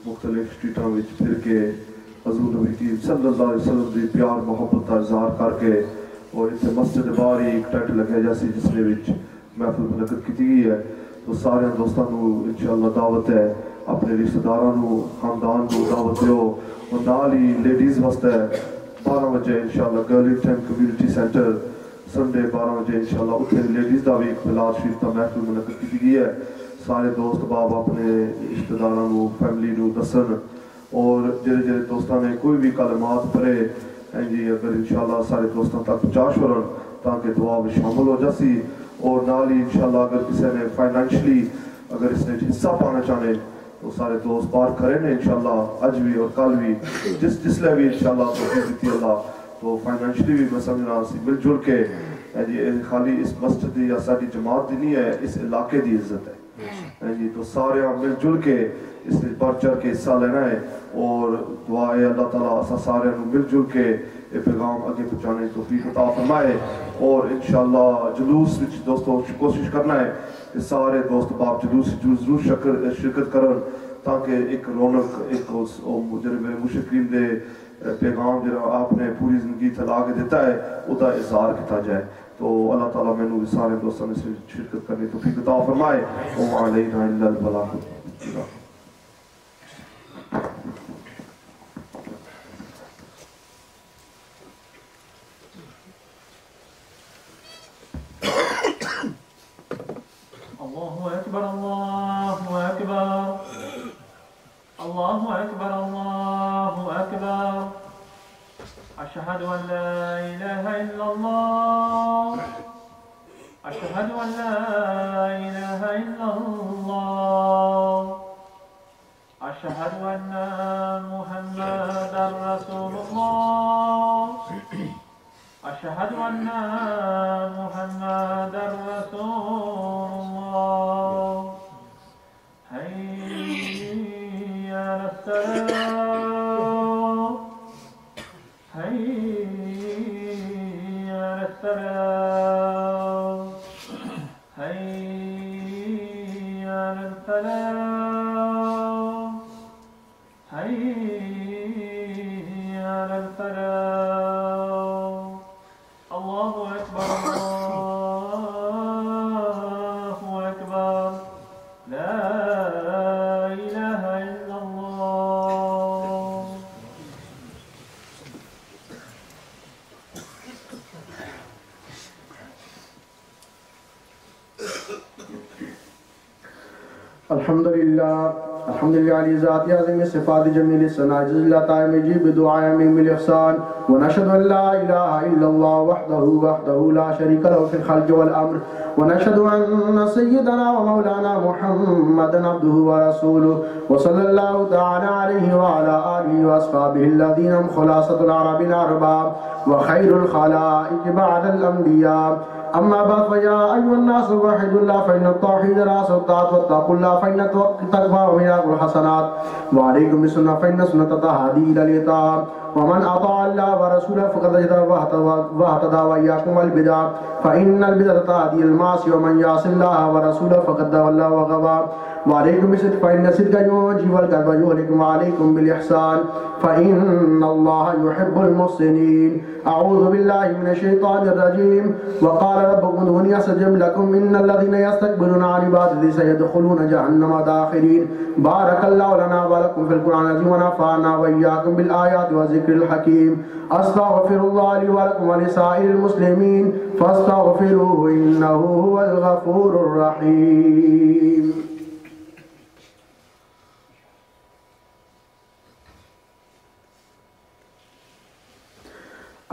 مختلف سٹریٹاں وچ پھر کے حضور نبی کریم صلی اللہ علیہ وسلم دی پیار محبت کا اظہار کر کے اور اتنے مسجد باری ایک ٹینٹ لگے جیسی جس نے وچ محفل منعقد کی گئی ہے. تو سارے دوستوں نو انشاءاللہ دعوت ہے, اپنے رشتہ داراں نو خاندان کو دعوت دیو اور نال ہی لیڈیز واسطے 12 بجے انشاءاللہ گرلنگٹن کمیونٹی سینٹر سنڈے 12 بجے انشاءاللہ اتنے لیڈیز دا بھی ایک میلاد شریف کا محفل منعقد کی گئی ہے. سارے دوست باپ اپنے رشتہ داراں نو فیملی نو دسن اور جڑے دوستاں نے کوئی بھی کلمات پڑھے ہیں جی اگر انشاءاللہ سارے دوستاں تک پہنچا چھوڑن تاکہ دعا میں شامل ہو جاسی. اور نال ہی انشاءاللہ اگر کسی نے فائنینشلی اگر اس نے حصہ پانا چاہنے تو سارے دوست بار کریں نے انشاءاللہ اج بھی اور کل بھی جس لئے بھی انشاءاللہ توفیق دیتی اللہ. تو فائنینشلی بھی میں سمجھنا سی مل جل کے جی خالی اس مسجد یا ساری جماعت دی نہیں ہے, اس علاقے دی عزت ہے جی. تو سارے مل جل کے اس نے بڑھ چڑھ کے حصہ لینا ہے اور دعا ہے اللہ تعالیٰ اسا سارے مل جل کے یہ پیغام آگے پہنچانے توفیق عطا فرمائے. اور انشاءاللہ جلوس وچ دوستوں کوشش کرنا ہے کہ سارے دوست باپ جلوس ضرور شرکت کرن تاکہ ایک رونق ایک جڑے میرے مرشد کریم دے پیغام جڑا آپ نے پوری زندگی تھلا کے دیتا ہے وہ دا اظہار کیتا جائے. تو اللہ تعالیٰ میں نے سارے دوستوں نے شرکت کرنے توفیق عطا فرمائے. وما علینا الا البلاغ. الله أكبر الله أكبر الله أكبر الله أكبر أشهد أن لا إله إلا الله أشهد أن لا إله إلا الله أشهد أن محمدا رسول الله أشهد أن محمدا رسول حي على السلام حي على الفلاح حي على الفلاح الله أكبر الله أكبر لا إله إلا الله. الحمد لله على ذات عظيم صفات جميل الثناء جزيل العطاء مجيب دعاء من الإحسان ونشهد أن لا إله إلا الله وحده لا شريك له في الخلق والأمر ونشهد أن سيدنا ومولانا محمدا عبده ورسوله وصلى الله تعالى عليه وعلى آله وأصحابه الذين هم خلاصة العرب الأرباب وخير الخلائق بعد الأنبياء. أما بعد فيا أيها الناس وحدوا الله فإن التوحيد رأس الطاعات واتقوا الله فإن التقوى ميراث الحسنات وعليكم بالسنة فإن سنة تهدي إلى الإطاعة ومن أطاع الله ورسوله فقد رشد واهتدى وإياكم والبدع فإن البدعة تهدي إلى المعاصي ومن يعص الله ورسوله فقد ضل وغوى وعليكم بالصدق فإن الصدق ينجي والكذب يهلك وعليكم بالإحسان فإن الله يحب المحسنين. أعوذ بالله من الشيطان الرجيم. وقال ربكم ادعوني أستجب لكم إن الذين يستكبرون عن عبادتي سيدخلون جهنم داخرين. بارك الله لنا ولكم في القرآن العظيم ونفعنا وإياكم بالآيات والذكر الحكيم. أستغفر الله لي ولكم ولسائر المسلمين فاستغفروه إنه هو الغفور الرحيم.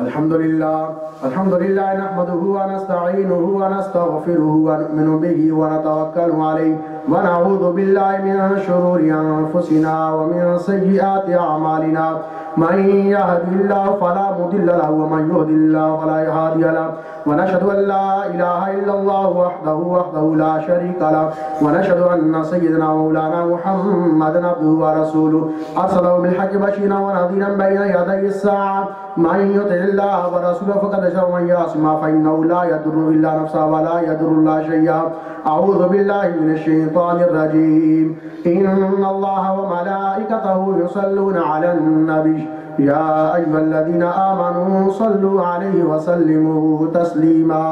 الحمد لله نحمده ونستعينه ونستغفره ونؤمن به ونتوكل عليه ونعوذ بالله من شرور أنفسنا ومن سيئات أعمالنا من يهده الله فلا مضل له ومن يضلل الله فلا هادي له ونشهد أن لا إله إلا الله وحده لا شريك له ونشهد أن سيدنا ومولانا محمدا عبده ورسوله أرسله بالحق بشيرا ونذيرا بين يدي الساعة من يطع الله ورسوله فقد رشد ومن يعص فإنه لا يضر إلا نفسه ولا يضر الله شيئا. أعوذ بالله من الشيطان الرجيم. إن الله وملائكته يصلون على النبي يا أيها الذين آمنوا صلوا عليه وسلموا تسليما.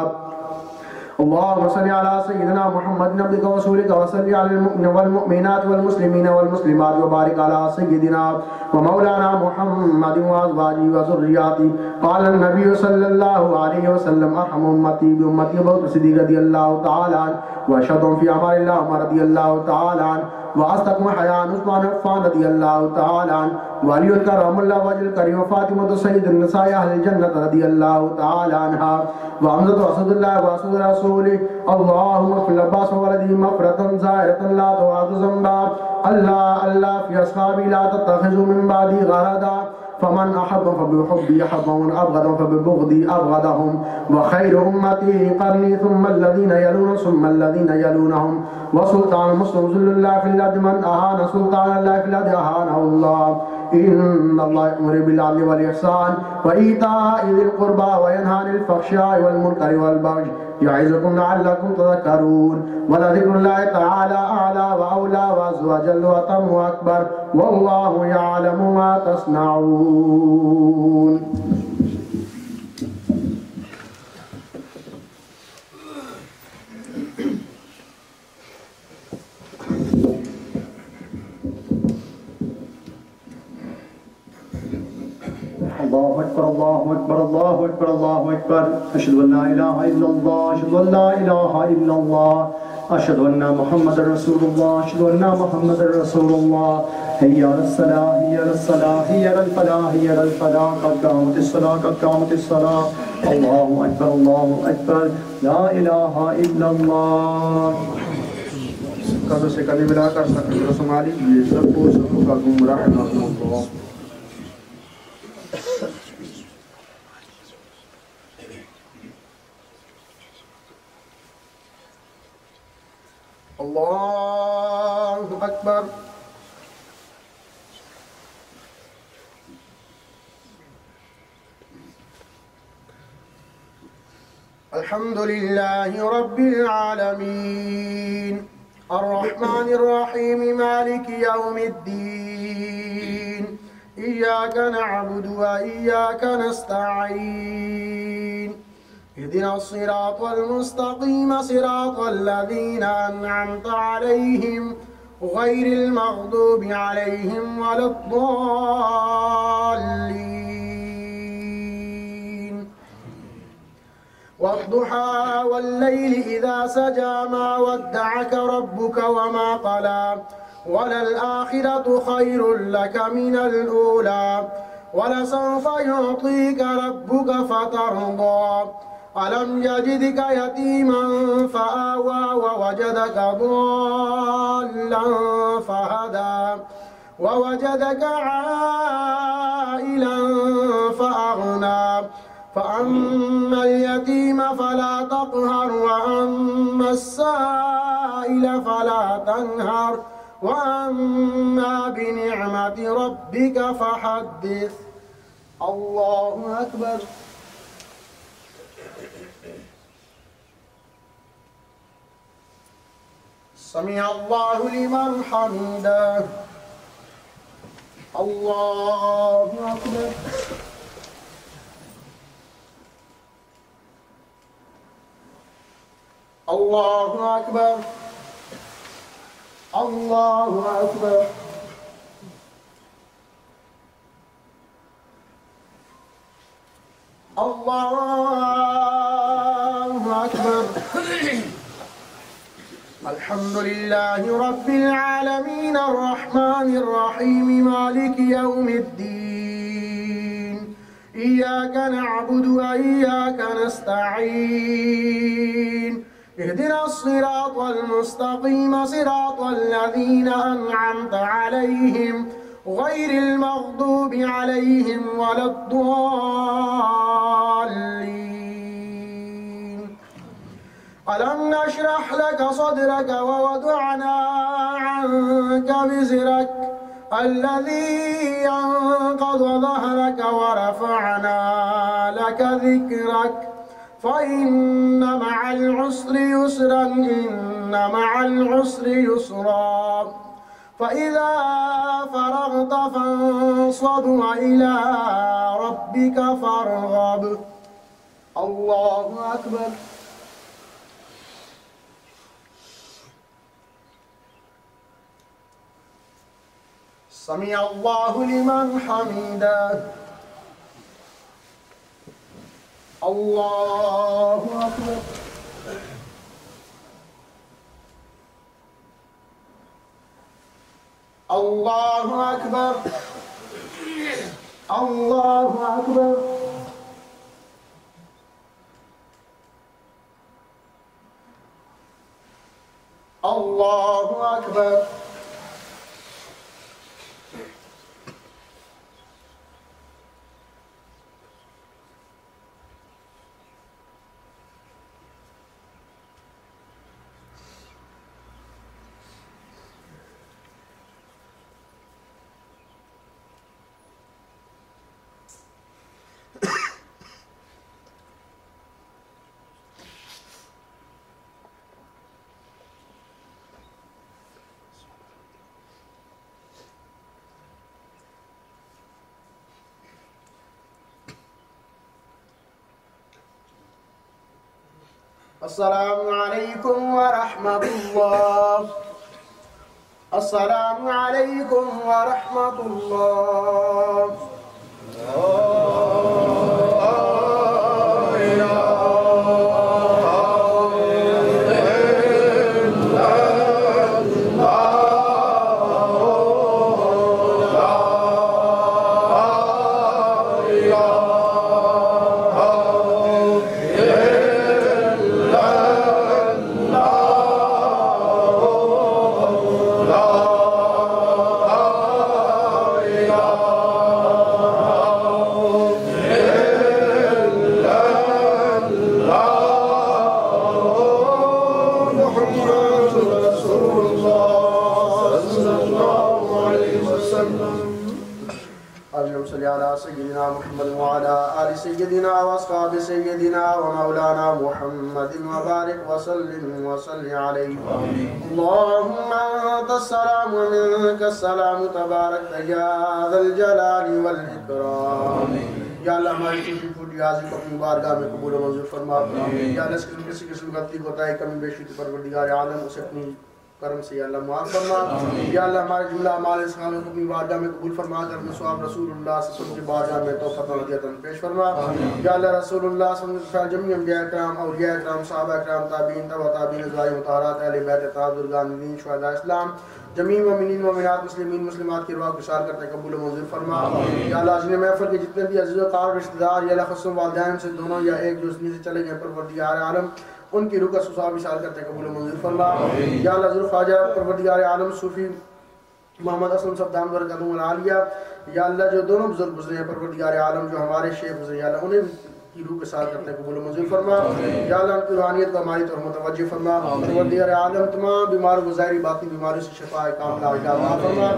اللهم صل على سيدنا محمد عبدك ورسولك وصل على المؤمنين والمؤمنات والمسلمين والمسلمات وبارك على سيدنا ومولانا محمد وأزواجه وذرياته. قال النبي صلى الله عليه وسلم أرحم أمتي بأمتي أبو بكر الصديق رضي الله تعالى عنه وأشهدهم في أعمال الله عمر رضي الله تعالى عنه وأصدقهم حياء عثمان عفان رضي الله تعالى عنه وعلي كرم الله وجه الكريم وفاطمة سيد النساء أهل الجنة رضي الله تعالى عنها وحمزة أسد الله وأسد رسوله. اللهم اغفر للعباس وولده مغفرة زائرة لا تعاد ذنبا. الله في أصحابي لا تتخذوا من بعدي غرضا فمن أحبهم فبحبي أحبهم ومن أبغضهم فببغضي أبغضهم وخير أمتي قرني ثم الذين يلونهم ثم الذين يلونهم وسلطان المسلم ذل الله في الأرض من أهان سلطان الله في الأرض أهانه الله. إن الله يأمر بالعدل والإحسان وإيتاء ذي القربى وينهى عن الفحشاء والمنكر والبغي يعظكم لعلكم تذكرون. ولذكر الله تعالى أعلى وأولى وعز وجل وأتم وأكبر والله يعلم ما تصنعون. الله أكبر الله أكبر الله أكبر الله أكبر. أشهد أن لا إله إلا الله أشهد أن لا إله إلا الله أشهد أن محمد رسول الله أشهد أن محمد رسول الله. حي على الصلاة حي على الصلاة حي على الفلاح حي على الفلاح قد قامت الصلاة قد قامت الصلاة. الله أكبر الله أكبر لا إله إلا الله. کانوں سے کانیں ملا کر سکتے سنبھالی یہ سب کو کا گمراہ اللہ. اللہ اکبر. الحمد لله رب العالمين الرحمن الرحيم مالك يوم الدين إياك نعبد وإياك نستعين اهدنا الصراط المستقيم صراط الذين أنعمت عليهم غير المغضوب عليهم ولا الضالين والضحى والليل إذا سجى ما ودعك ربك وما قلى وللآخرة خير لك من الأولى ولسوف يعطيك ربك فترضى ألم يجدك يتيما فآوى ووجدك ضالا فهدى ووجدك عائلا فأغنى فأما اليتيم فلا تقهر وأما السائل فلا تنهر وأما بنعمة ربك فحدث. الله أكبر. سمع الله لمن حمده. الله أكبر. الله أكبر. الله أكبر. الله أكبر. الحمد لله رب العالمين الرحمن الرحيم مالك يوم الدين إياك نعبد وإياك نستعين اهدنا الصراط المستقيم صراط الذين أنعمت عليهم غير المغضوب عليهم ولا الضالين. ألم نشرح لك صدرك ووضعنا عنك وزرك الذي ينقض ظهرك ورفعنا لك ذكرك فإن مع العسر يسرا إن مع العسر يسرا فإذا فرغت فانصب وإلى ربك فارغب. الله أكبر. سمع الله لمن حمده. الله أكبر. الله أكبر. الله أكبر. الله أكبر. السلام عليكم ورحمة الله. السلام عليكم ورحمة الله. وعلى آل سيدنا وأصحاب سيدنا ومولانا محمد وبارك وسلم وصل عليه اللهم أنت السلام ومنك السلام تبارك يا ذا الجلال والإكرام یا اللہ ہماری چھوٹی چھوٹی حاضری کو اپنی بارگاہ میں قبول و منظور فرما یا اللہ کسی قسم غلطی کوتاہی کمی بیشی کی پروردگار عالم اسے اپنی کرم سے یا اللہ معاف فرما یا اللہ ہمارے جملہ اعمال اسلام کو اپنی بارگاہ میں قبول فرما کر اپنے ثواب رسول اللہ صلی اللہ علیہ وسلم کی بارگاہ میں توفیق و ہدیہ پیش فرما یا اللہ رسول اللہ صلی اللہ علیہ وسلم جميع انبیاء کرام اولیاء کرام صحابہ کرام تابعین تبع تابعین ازواج مطہرات اہل بیت بزرگان شہداء اسلام جمیع مومنین مومنات مسلمین مسلمات کی روح گشار کرتے قبول و منظور فرما یا اللہ عظیم محفل کے جتنے بھی عزیز و قارب رشتہ دار یا اللہ خصوصاً والدین سے دونوں یا ایک جو اس سے چلے گئے پروردگار عالم ان کی روح کا ثواب اشار کرتے قبول و منظور فرما یا اللہ حضور خواجہ پروردگار عالم صوفی محمد اسلم صاحب دام برکاتہم العالیہ یا اللہ جو دونوں بزرگ گزرے ہیں پروردگار عالم جو ہمارے شیخ گزرے یا اللہ انہیں کی روح کے ساتھ کرتے قبول و منظور فرما یا اللہ ان کی روحانیت کو ہماری طرف متوجہ فرما پروردگار عالم تمام بیمار و ظاہری باطنی بیماریوں سے شفا کاملہ عطا فرما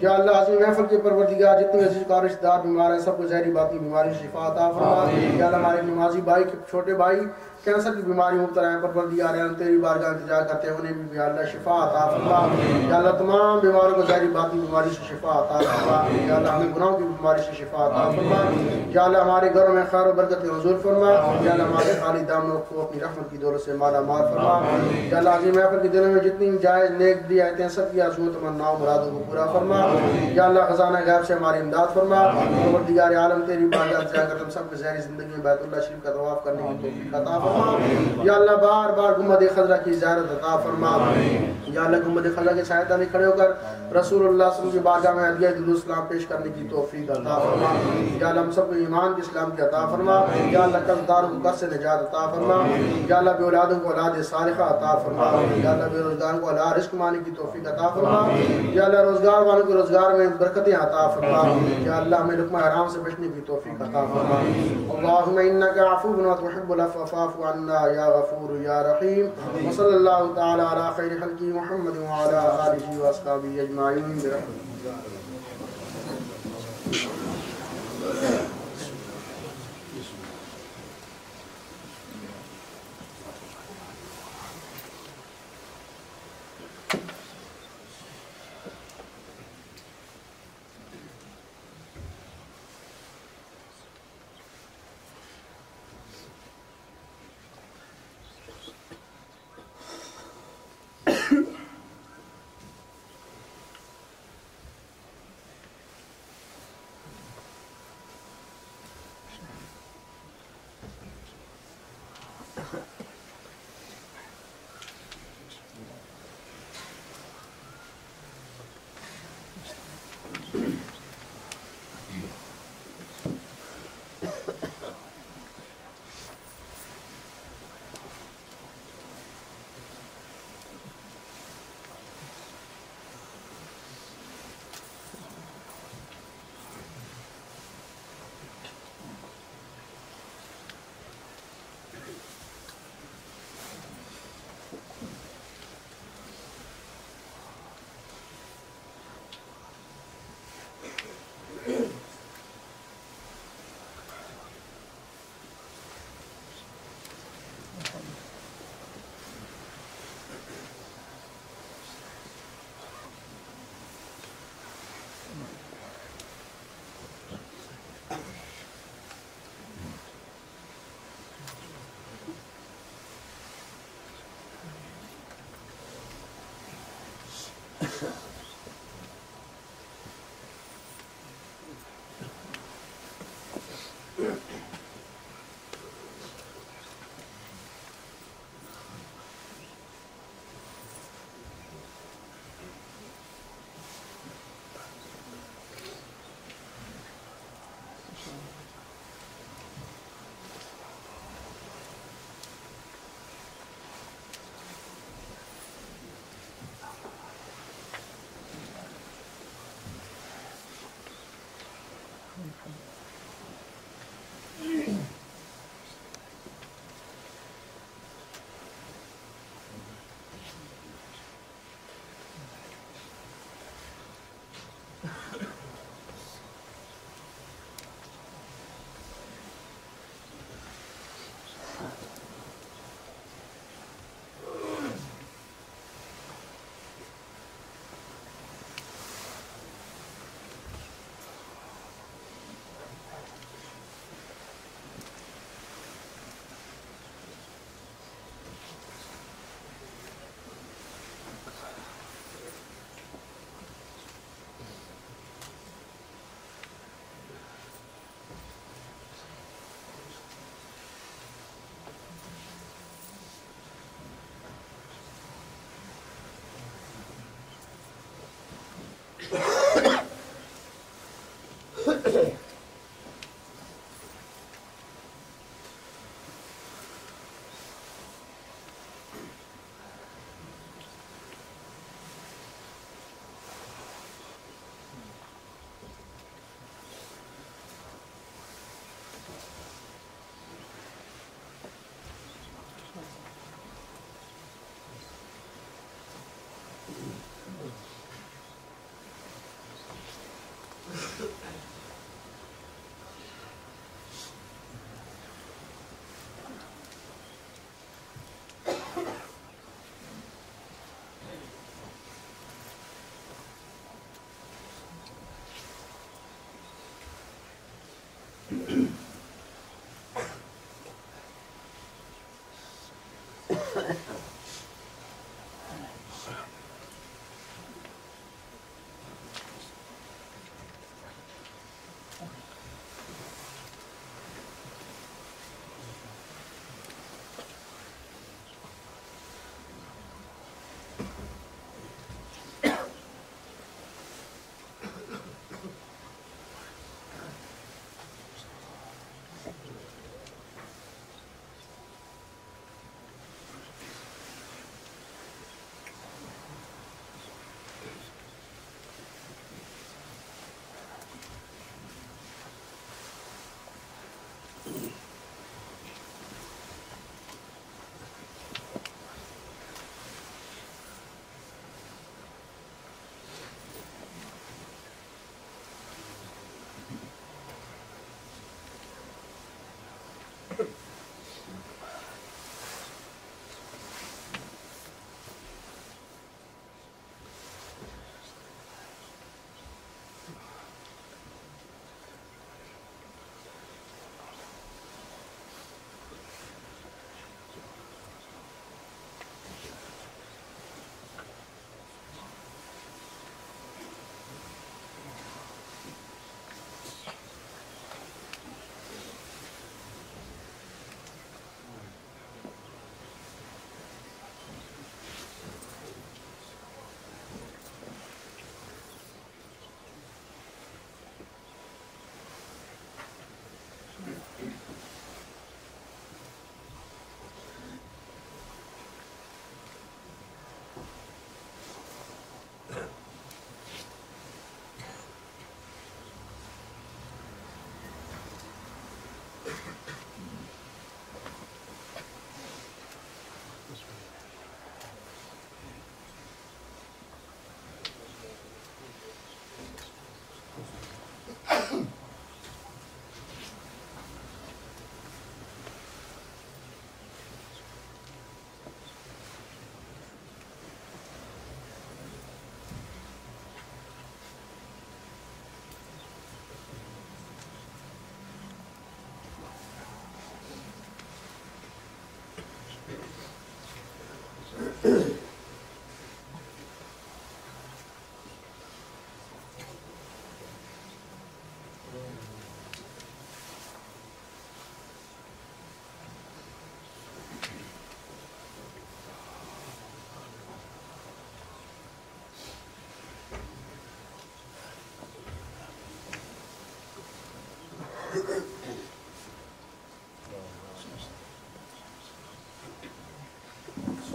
یا اللہ عظیم محفل کے پروردگار جتنے عزیز کا رشتہ دار بیمار ہیں سب کو ظاہری باطنی بیماری سے شفا عطا فرما یا اللہ ہمارے نمازی بھائی چھوٹے بھائی کینسر کی بیماری مبتلا ہیں پروردگار عالم تیری بارگاہ انتظار کرتے ہیں انہیں بھی یا اللہ شفا عطا فرما یا اللہ تمام بیماروں کو ظاہری باطنی بیماری سے شفا عطا فرما یا اللہ ہمیں گناہوں کی بیماری سے شفا عطا فرما یا اللہ ہمارے گھروں میں خیر و برکت حضور فرما یا اللہ ہمارے خالی دامنوں کو اپنی رحمت کی دولت سے مالا مال فرما یا اللہ عظیم محفل کے دلوں میں جتنی جائز نیک دی آیتیں سب کی آرزوؤں تمناؤں مرادوں کو پورا فرما یا اللہ خزانہ غیب سے ہماری امداد فرما پروردگار عالم تیری بارگاہ سے کر تم سب کے ظاہری زندگی میں بیت اللہ شریف کا طواف کرنے کی توفیق عطا فرما یا اللہ بار بار گنبد خضرا کی زیارت عطا فرما یا اللہ گنبد خضرا کے سائے تلے کھڑے ہو کر رسول اللہ صلی اللہ علیہ وسلم کی بارگاہ میں ہدیہ درود السلام پیش کرنے کی توفیق عطا فرما یا اللہ ہم سب کو ایمان کے اسلام کی عطا فرما یا اللہ قرض داروں کو قرض سے نجات عطا فرما یا اللہ بے اولادوں کو اولاد صالحہ عطا فرما یا اللہ بے روزگاروں کو اللہ رزق مانے کی توفیق عطا فرما یا اللہ روزگار والوں کو روزگار میں برکتیں عطا فرما یا اللہ ہمیں لقمہ حرام سے بچنے کی توفیق عطا فرما اللهم انك عفو وتحب العفو فاعف عنا یا غفور یا رحیم وصلی اللہ تعالی علی خیر خلق محمد وعلی آلہ واصحابہ اجمعین برحمتہ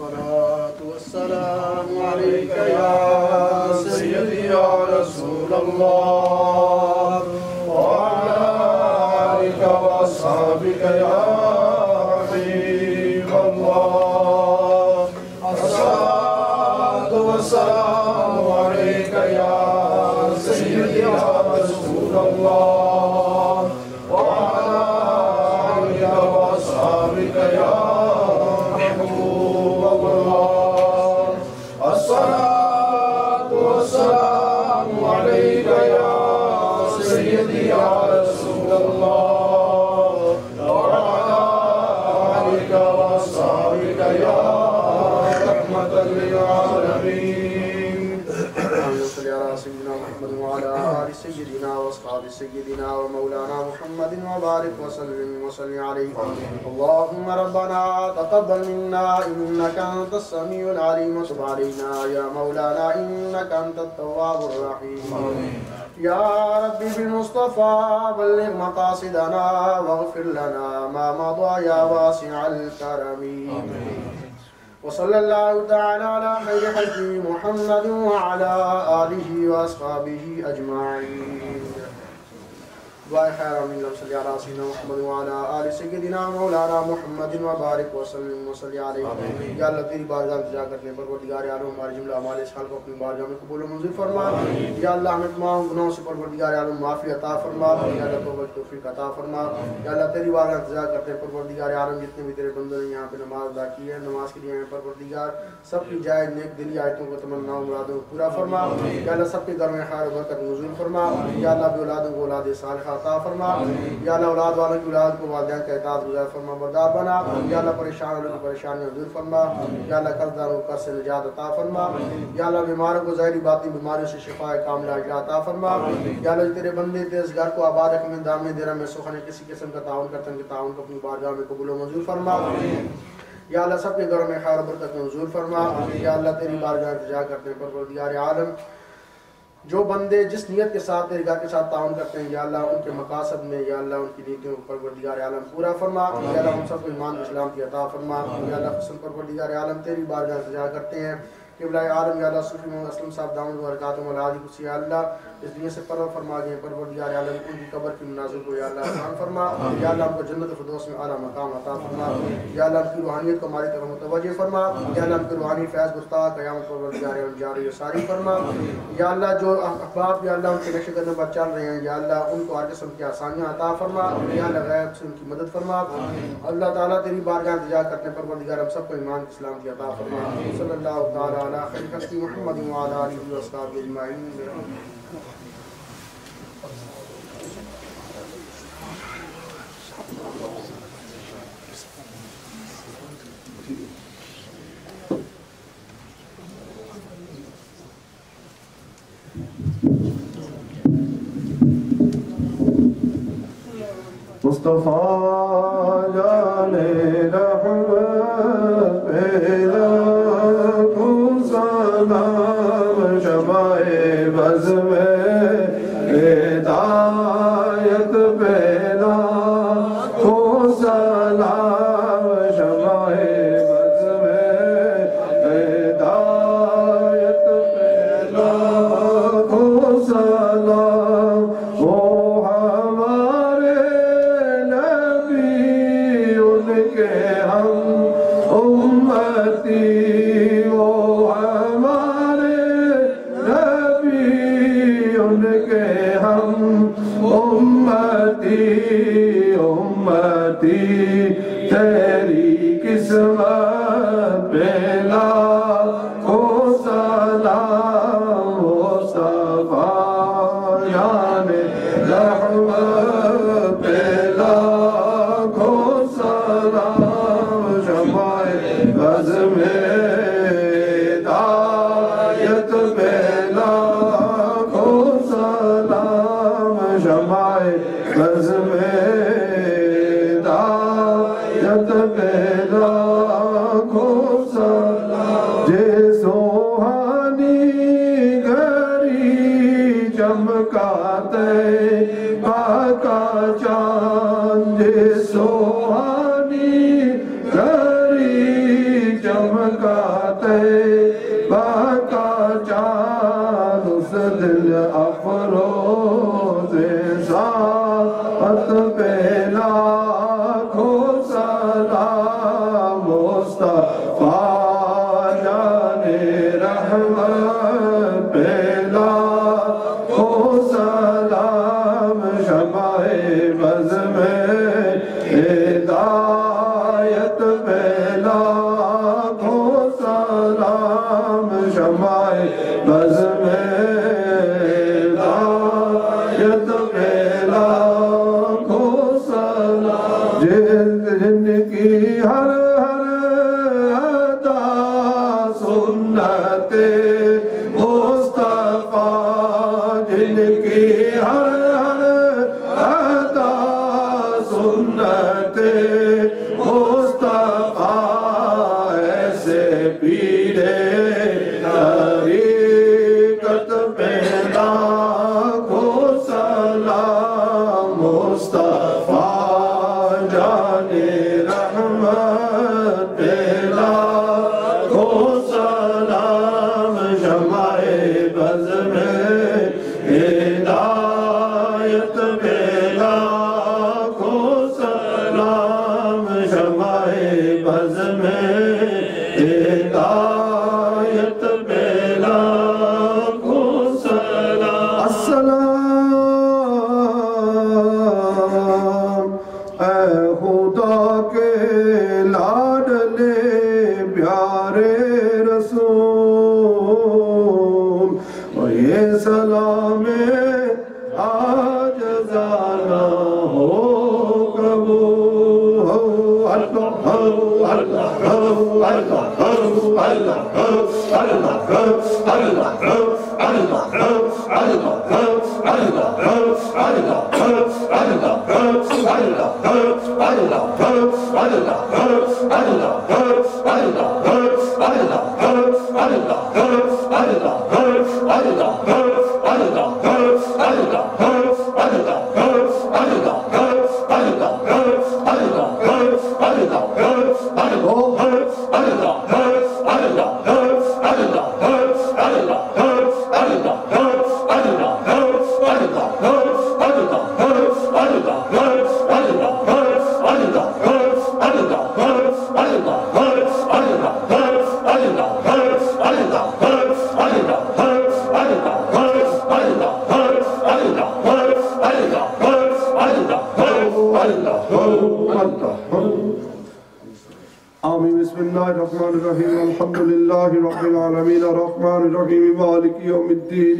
الصلاة والسلام عليك يا سيدي يا رسول الله وعلى آلك وأصحابك يا حبيب الله. الصلاة والسلام عليك يا سيدي يا رسول الله وعلى آلك وأصحابك يا الصلاة والسلام عليك يا سيدي يا رسول الله وعلى آلك وأصحابك يا رحمة للعالمين. اللهم صل على سيدنا محمد وعلى آل سيدنا وأصحاب سيدنا ومولانا محمد وبارك وسلم عليه. اللهم ربنا تقبل منا إنك أنت السميع العليم وتب علينا يا مولانا إنك أنت التواب الرحيم. يا ربي بالمصطفى بلغ مقاصدنا واغفر لنا ما مضى يا واسع الكرم. وصلى الله تعالى على خير خلقه محمد وعلى آله وأصحابه أجمعين. دعائے خیر آمین. اللہم صلی علی سیدنا محمد وعلی آل سیدنا مولانا محمد وبارک وسلم علیہ. یا اللہ تیری بارگاہ میں التجا کرتے ہیں پروردگار عالم ہمارے جملہ اعمال اسحال کو اپنی بارگاہ میں قبول و منظور فرما. یا اللہ ہمیں تمام گناہوں سے پروردگار عالم معافی عطا فرما. یا اللہ توبہ کی توفیق عطا فرما. یا اللہ تیری بارگاہ میں التجا کرتے ہیں پروردگار عالم جتنے بھی تیرے بندوں نے یہاں پہ نماز ادا کی ہے نماز کے لیے ہیں پروردگار سب کی جائز نیک دلی آیتوں کو تمنا مرادوں کو پورا فرما. یا اللہ سب کے گھر میں خیر و برکت نزول فرما. یا اللہ بھی اولادوں کو اولاد صالحہ عطا فرما. یا اللہ اولاد والوں کی اولاد کو والدین کا اطاعت گزار فرما بردار بنا. یا اللہ پریشان والوں کی پریشانیاں دور فرما. یا اللہ قرض داروں کو قرض سے نجات عطا فرما. یا اللہ بیماروں کو ظاہری باطنی بیماریوں سے شفا کاملہ اجلا عطا فرما. یا اللہ تیرے بندے تیز گھر کو آباد رکھ میں دام میں دیرہ میں سخن کسی قسم کا تعاون کرتے ہیں کہ تعاون کو اپنی بارگاہ میں قبول و منظور فرما. یا اللہ سب کے گھروں میں خیر و برکت میں حضور فرما. یا اللہ تیری بارگاہ التجا کرتے ہیں پروردگار عالم جو بندے جس نیت کے ساتھ تیری گھر کے ساتھ تعاون کرتے ہیں یا اللہ ان کے مقاصد میں یا اللہ ان کی نیتوں کو پروردگار عالم پورا فرما. یا اللہ ہم سب کو ایمان و اسلام کی عطا فرما. یا اللہ قسم پروردگار عالم تیری بارگاہ التجا کرتے ہیں قبلہ عالم یا اللہ صوفی محمد اسلم صاحب دامن و برکاتہم العالی کو یا اللہ اس دنیا سے پرور فرما گئے پروردگار عالم ان کی قبر کی منازل کو یا اللہ آسان فرما، یا اللہ ان کو جنت فردوس میں اعلیٰ مقام عطا فرما، یا اللہ ان کی روحانیت کو ہماری طرف متوجہ فرما، یا اللہ ان کی روحانی فیض گفتہ قیامت پروردگار عالم جاری و ساری فرما، یا اللہ جو احباب یا اللہ ان کے نقش قدم پر چل رہے ہیں یا اللہ ان کو ہر قسم کی آسانیاں عطا فرما، یا اللہ غیب سے ان کی مدد فرما، اللہ تعالیٰ تیری بارگاہ التجا کرتے ہیں پروردگار ہم سب کو ایمان کی اسلام کی عطا فرما، صلی اللہ تعالیٰ علی خیر خلق محمد وعلی آلہ وصحبہ اجمعین. مصطفیٰ جانے رحمت پیدا کو سلام شمائے بز میں ہدایت پیدا کو سلام شمائے بز میں ہدایت پیدا کو سلام تیری قسمت بلا کو سلام مصطفیٰ یعنی رحمت بلا کو سلام شمائے بز میں ہدایت بلا کو سلام شمائے بز میں پیدا کو سلام جے سوہانی گھری چمکاتے پاکا چاند جے سوہانی گھری چمکاتے پاکا چاند اس دل افروز ساعت پیلا مصطفیٰ جانے رحمت پیلا کو سلام شمائے بز میں ہدایت پیلا کو سلام شمائے بز میں ہدایت پیلا کو سلام جن کی ہر مصطفیٰ جن کی ہر ادا سنت مصطفیٰ ایسے پیرے طریقت پیدا کو سلام مصطفیٰ جانے رحمت پیدا کو سلام شمائے بز میں ہدایت پیدا کو سلام شمائے بز میں ہدایت پیدا کو سلام السلام اے خدا کے لاڈلے پیارے رسول اور یہ سلام آج زانا ہو قبول اللہ اللہ اللہ اللہ اللہ آمین. بسم اللہ الرحمن الرحیم. الحمدللہ رب العالمین الرحمن الرحیم مالک یوم الدین.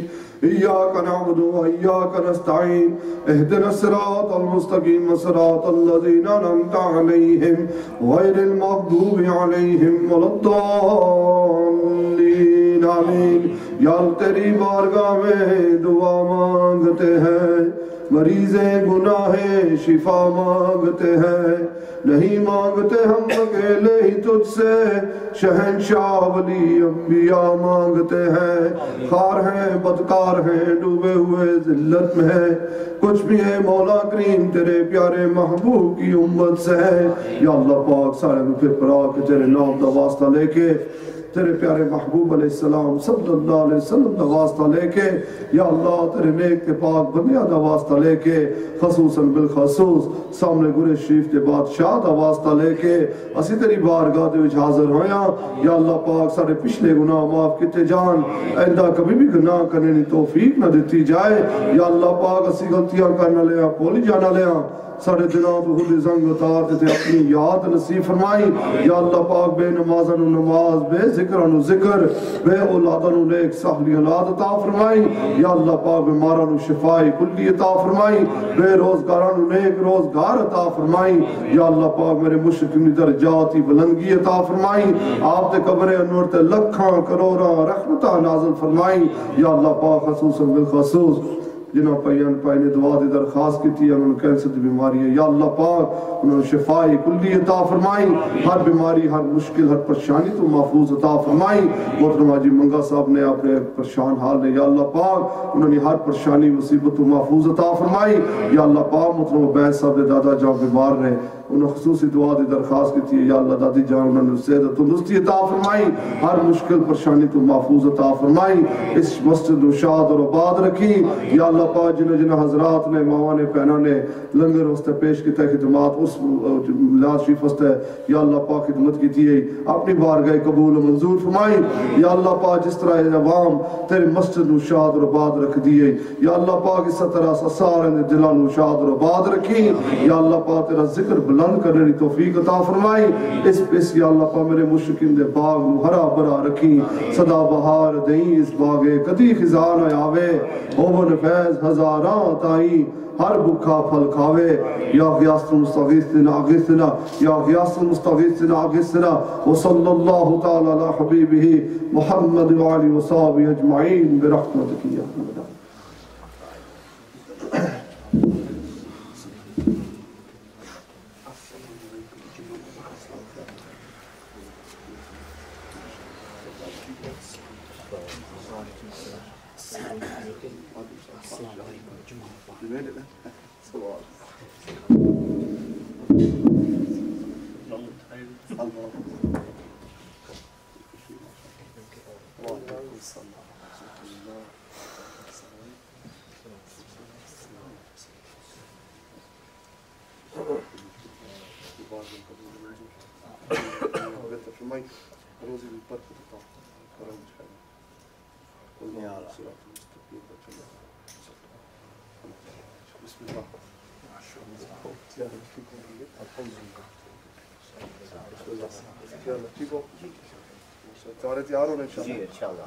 ایاک نعبد و ایاک نستعین. اہدنا الصراط المستقیم صراط الذین انعمت علیہم غیر المغضوب علیہم ولا الضالین. آمین. یا تیری بارگاہ میں دعا مانگتے ہیں، مریض گناہ شفا مانگتے ہیں، نہیں مانگتے ہم اکیلے ہی تجھ سے، شہنشاہ ولی انبیاء مانگتے ہیں. خار ہیں، بدکار ہیں، ڈوبے ہوئے ذلت میں ہیں، کچھ بھی ہے مولا کریم تیرے پیارے محبوب کی امت سے ہے. یا اللہ پاک سارے میں پھر پڑا کہ تیرے نام دا واسطہ لے کے، تیرے پیارے محبوب علیہ السلام صلی اللہ علیہ وسلم دا واسطہ لے کے، یا اللہ تیرے نیک تے پاک بندیاں دا واسطہ لے کے، خصوصاً بالخصوص سامنے گرے شریف تے بادشاہ دا واسطہ لے کے اسی تیری بارگاہ دے وچ حاضر ہویاں. یا اللہ پاک سارے پچھلے گناہ معاف کیتے جان، آئندہ کبھی بھی گناہ کرنے کی توفیق نہ دیتی جائے. یا اللہ پاک اسی غلطیاں کرنا لیا بھولی جانا لیا، سارے دلوں تو خود زنگ اتار تے اپنی یاد نصیب فرمائی. یا اللہ پاک بے نمازاں نو نماز، بے ذکراں نو ذکر، بے اولاداں نو نیک صالح اولاد عطا فرمائی. یا اللہ پاک بیماراں نو شفاء کلی عطا فرمائی، بے روزگاراں نو نیک روزگار عطا فرمائی. یا اللہ پاک میرے مشرکین درجات کی بلندگی عطا فرمائی. آپ تے قبر انور تے لکھاں کروڑاں رحمتاں نازل فرمائی. یا اللہ پاک خصوصاً بالخصوص جنہوں پائیان پائینے دعا دی درخواست کی تھی، انہوں نے کینسر دی بیماری ہے، یا اللہ پاک انہوں نے شفاء کلی عطا فرمائی. ہر بیماری، ہر مشکل، ہر پریشانی تو محفوظ عطا فرمائی. محترم حاجی منگا صاحب نے اپنے پریشان حال نے، یا اللہ پاک انہوں نے ہر پریشانی مصیبت تو محفوظ عطا فرمائی. یا اللہ پاک محترم عبید صاحب نے دادا جان بیمار رہے، انہوں نے خصوصی دعا دی درخواست کی تھی، یا اللہ دادی جان انہوں نے صحت تندرستی عطا فرمائی، ہر مشکل پریشانی تو محفوظ عطا فرمائی. اس مسجد کو شاد اور آباد رکھی. یا اللہ پاک جنہ حضرات نے ماں نے پہنا نے لنگر واسطے پیش کیتا خدمات، اس میلاد شریف واسطے یا اللہ پاک خدمت کی تھی، اپنی بارگاہ قبول و منظور فرمائی. یا اللہ پاک جس طرح عوام تیرے مسجد کو شاد اور آباد رکھ دیے، یا اللہ پاک اس طرح سارے دلوں کو شاد اور آباد رکھی. یا اللہ پاک تیرا ذکر بلند کرنے کی توفیق عطا فرمائی. اس یا اللہ پاک میرے مشرکین دے باغ ہرا بھرا رکھی، سدا بہار دیں اس باغے، کدی خزاں نہ آوے، ہوون فیض ہزاراں تائیں، ہر بکھا پھل کھاوے. یا غیاث المستغیثنا اغثنا، یا غیاث المستغیثنا اغثنا. وصلی اللہ تعالی علی حبیبہ محمد وآلہ وصحبہ اجمعین برحمتک یا اللہ. تیار ہونے جی انشاءاللہ.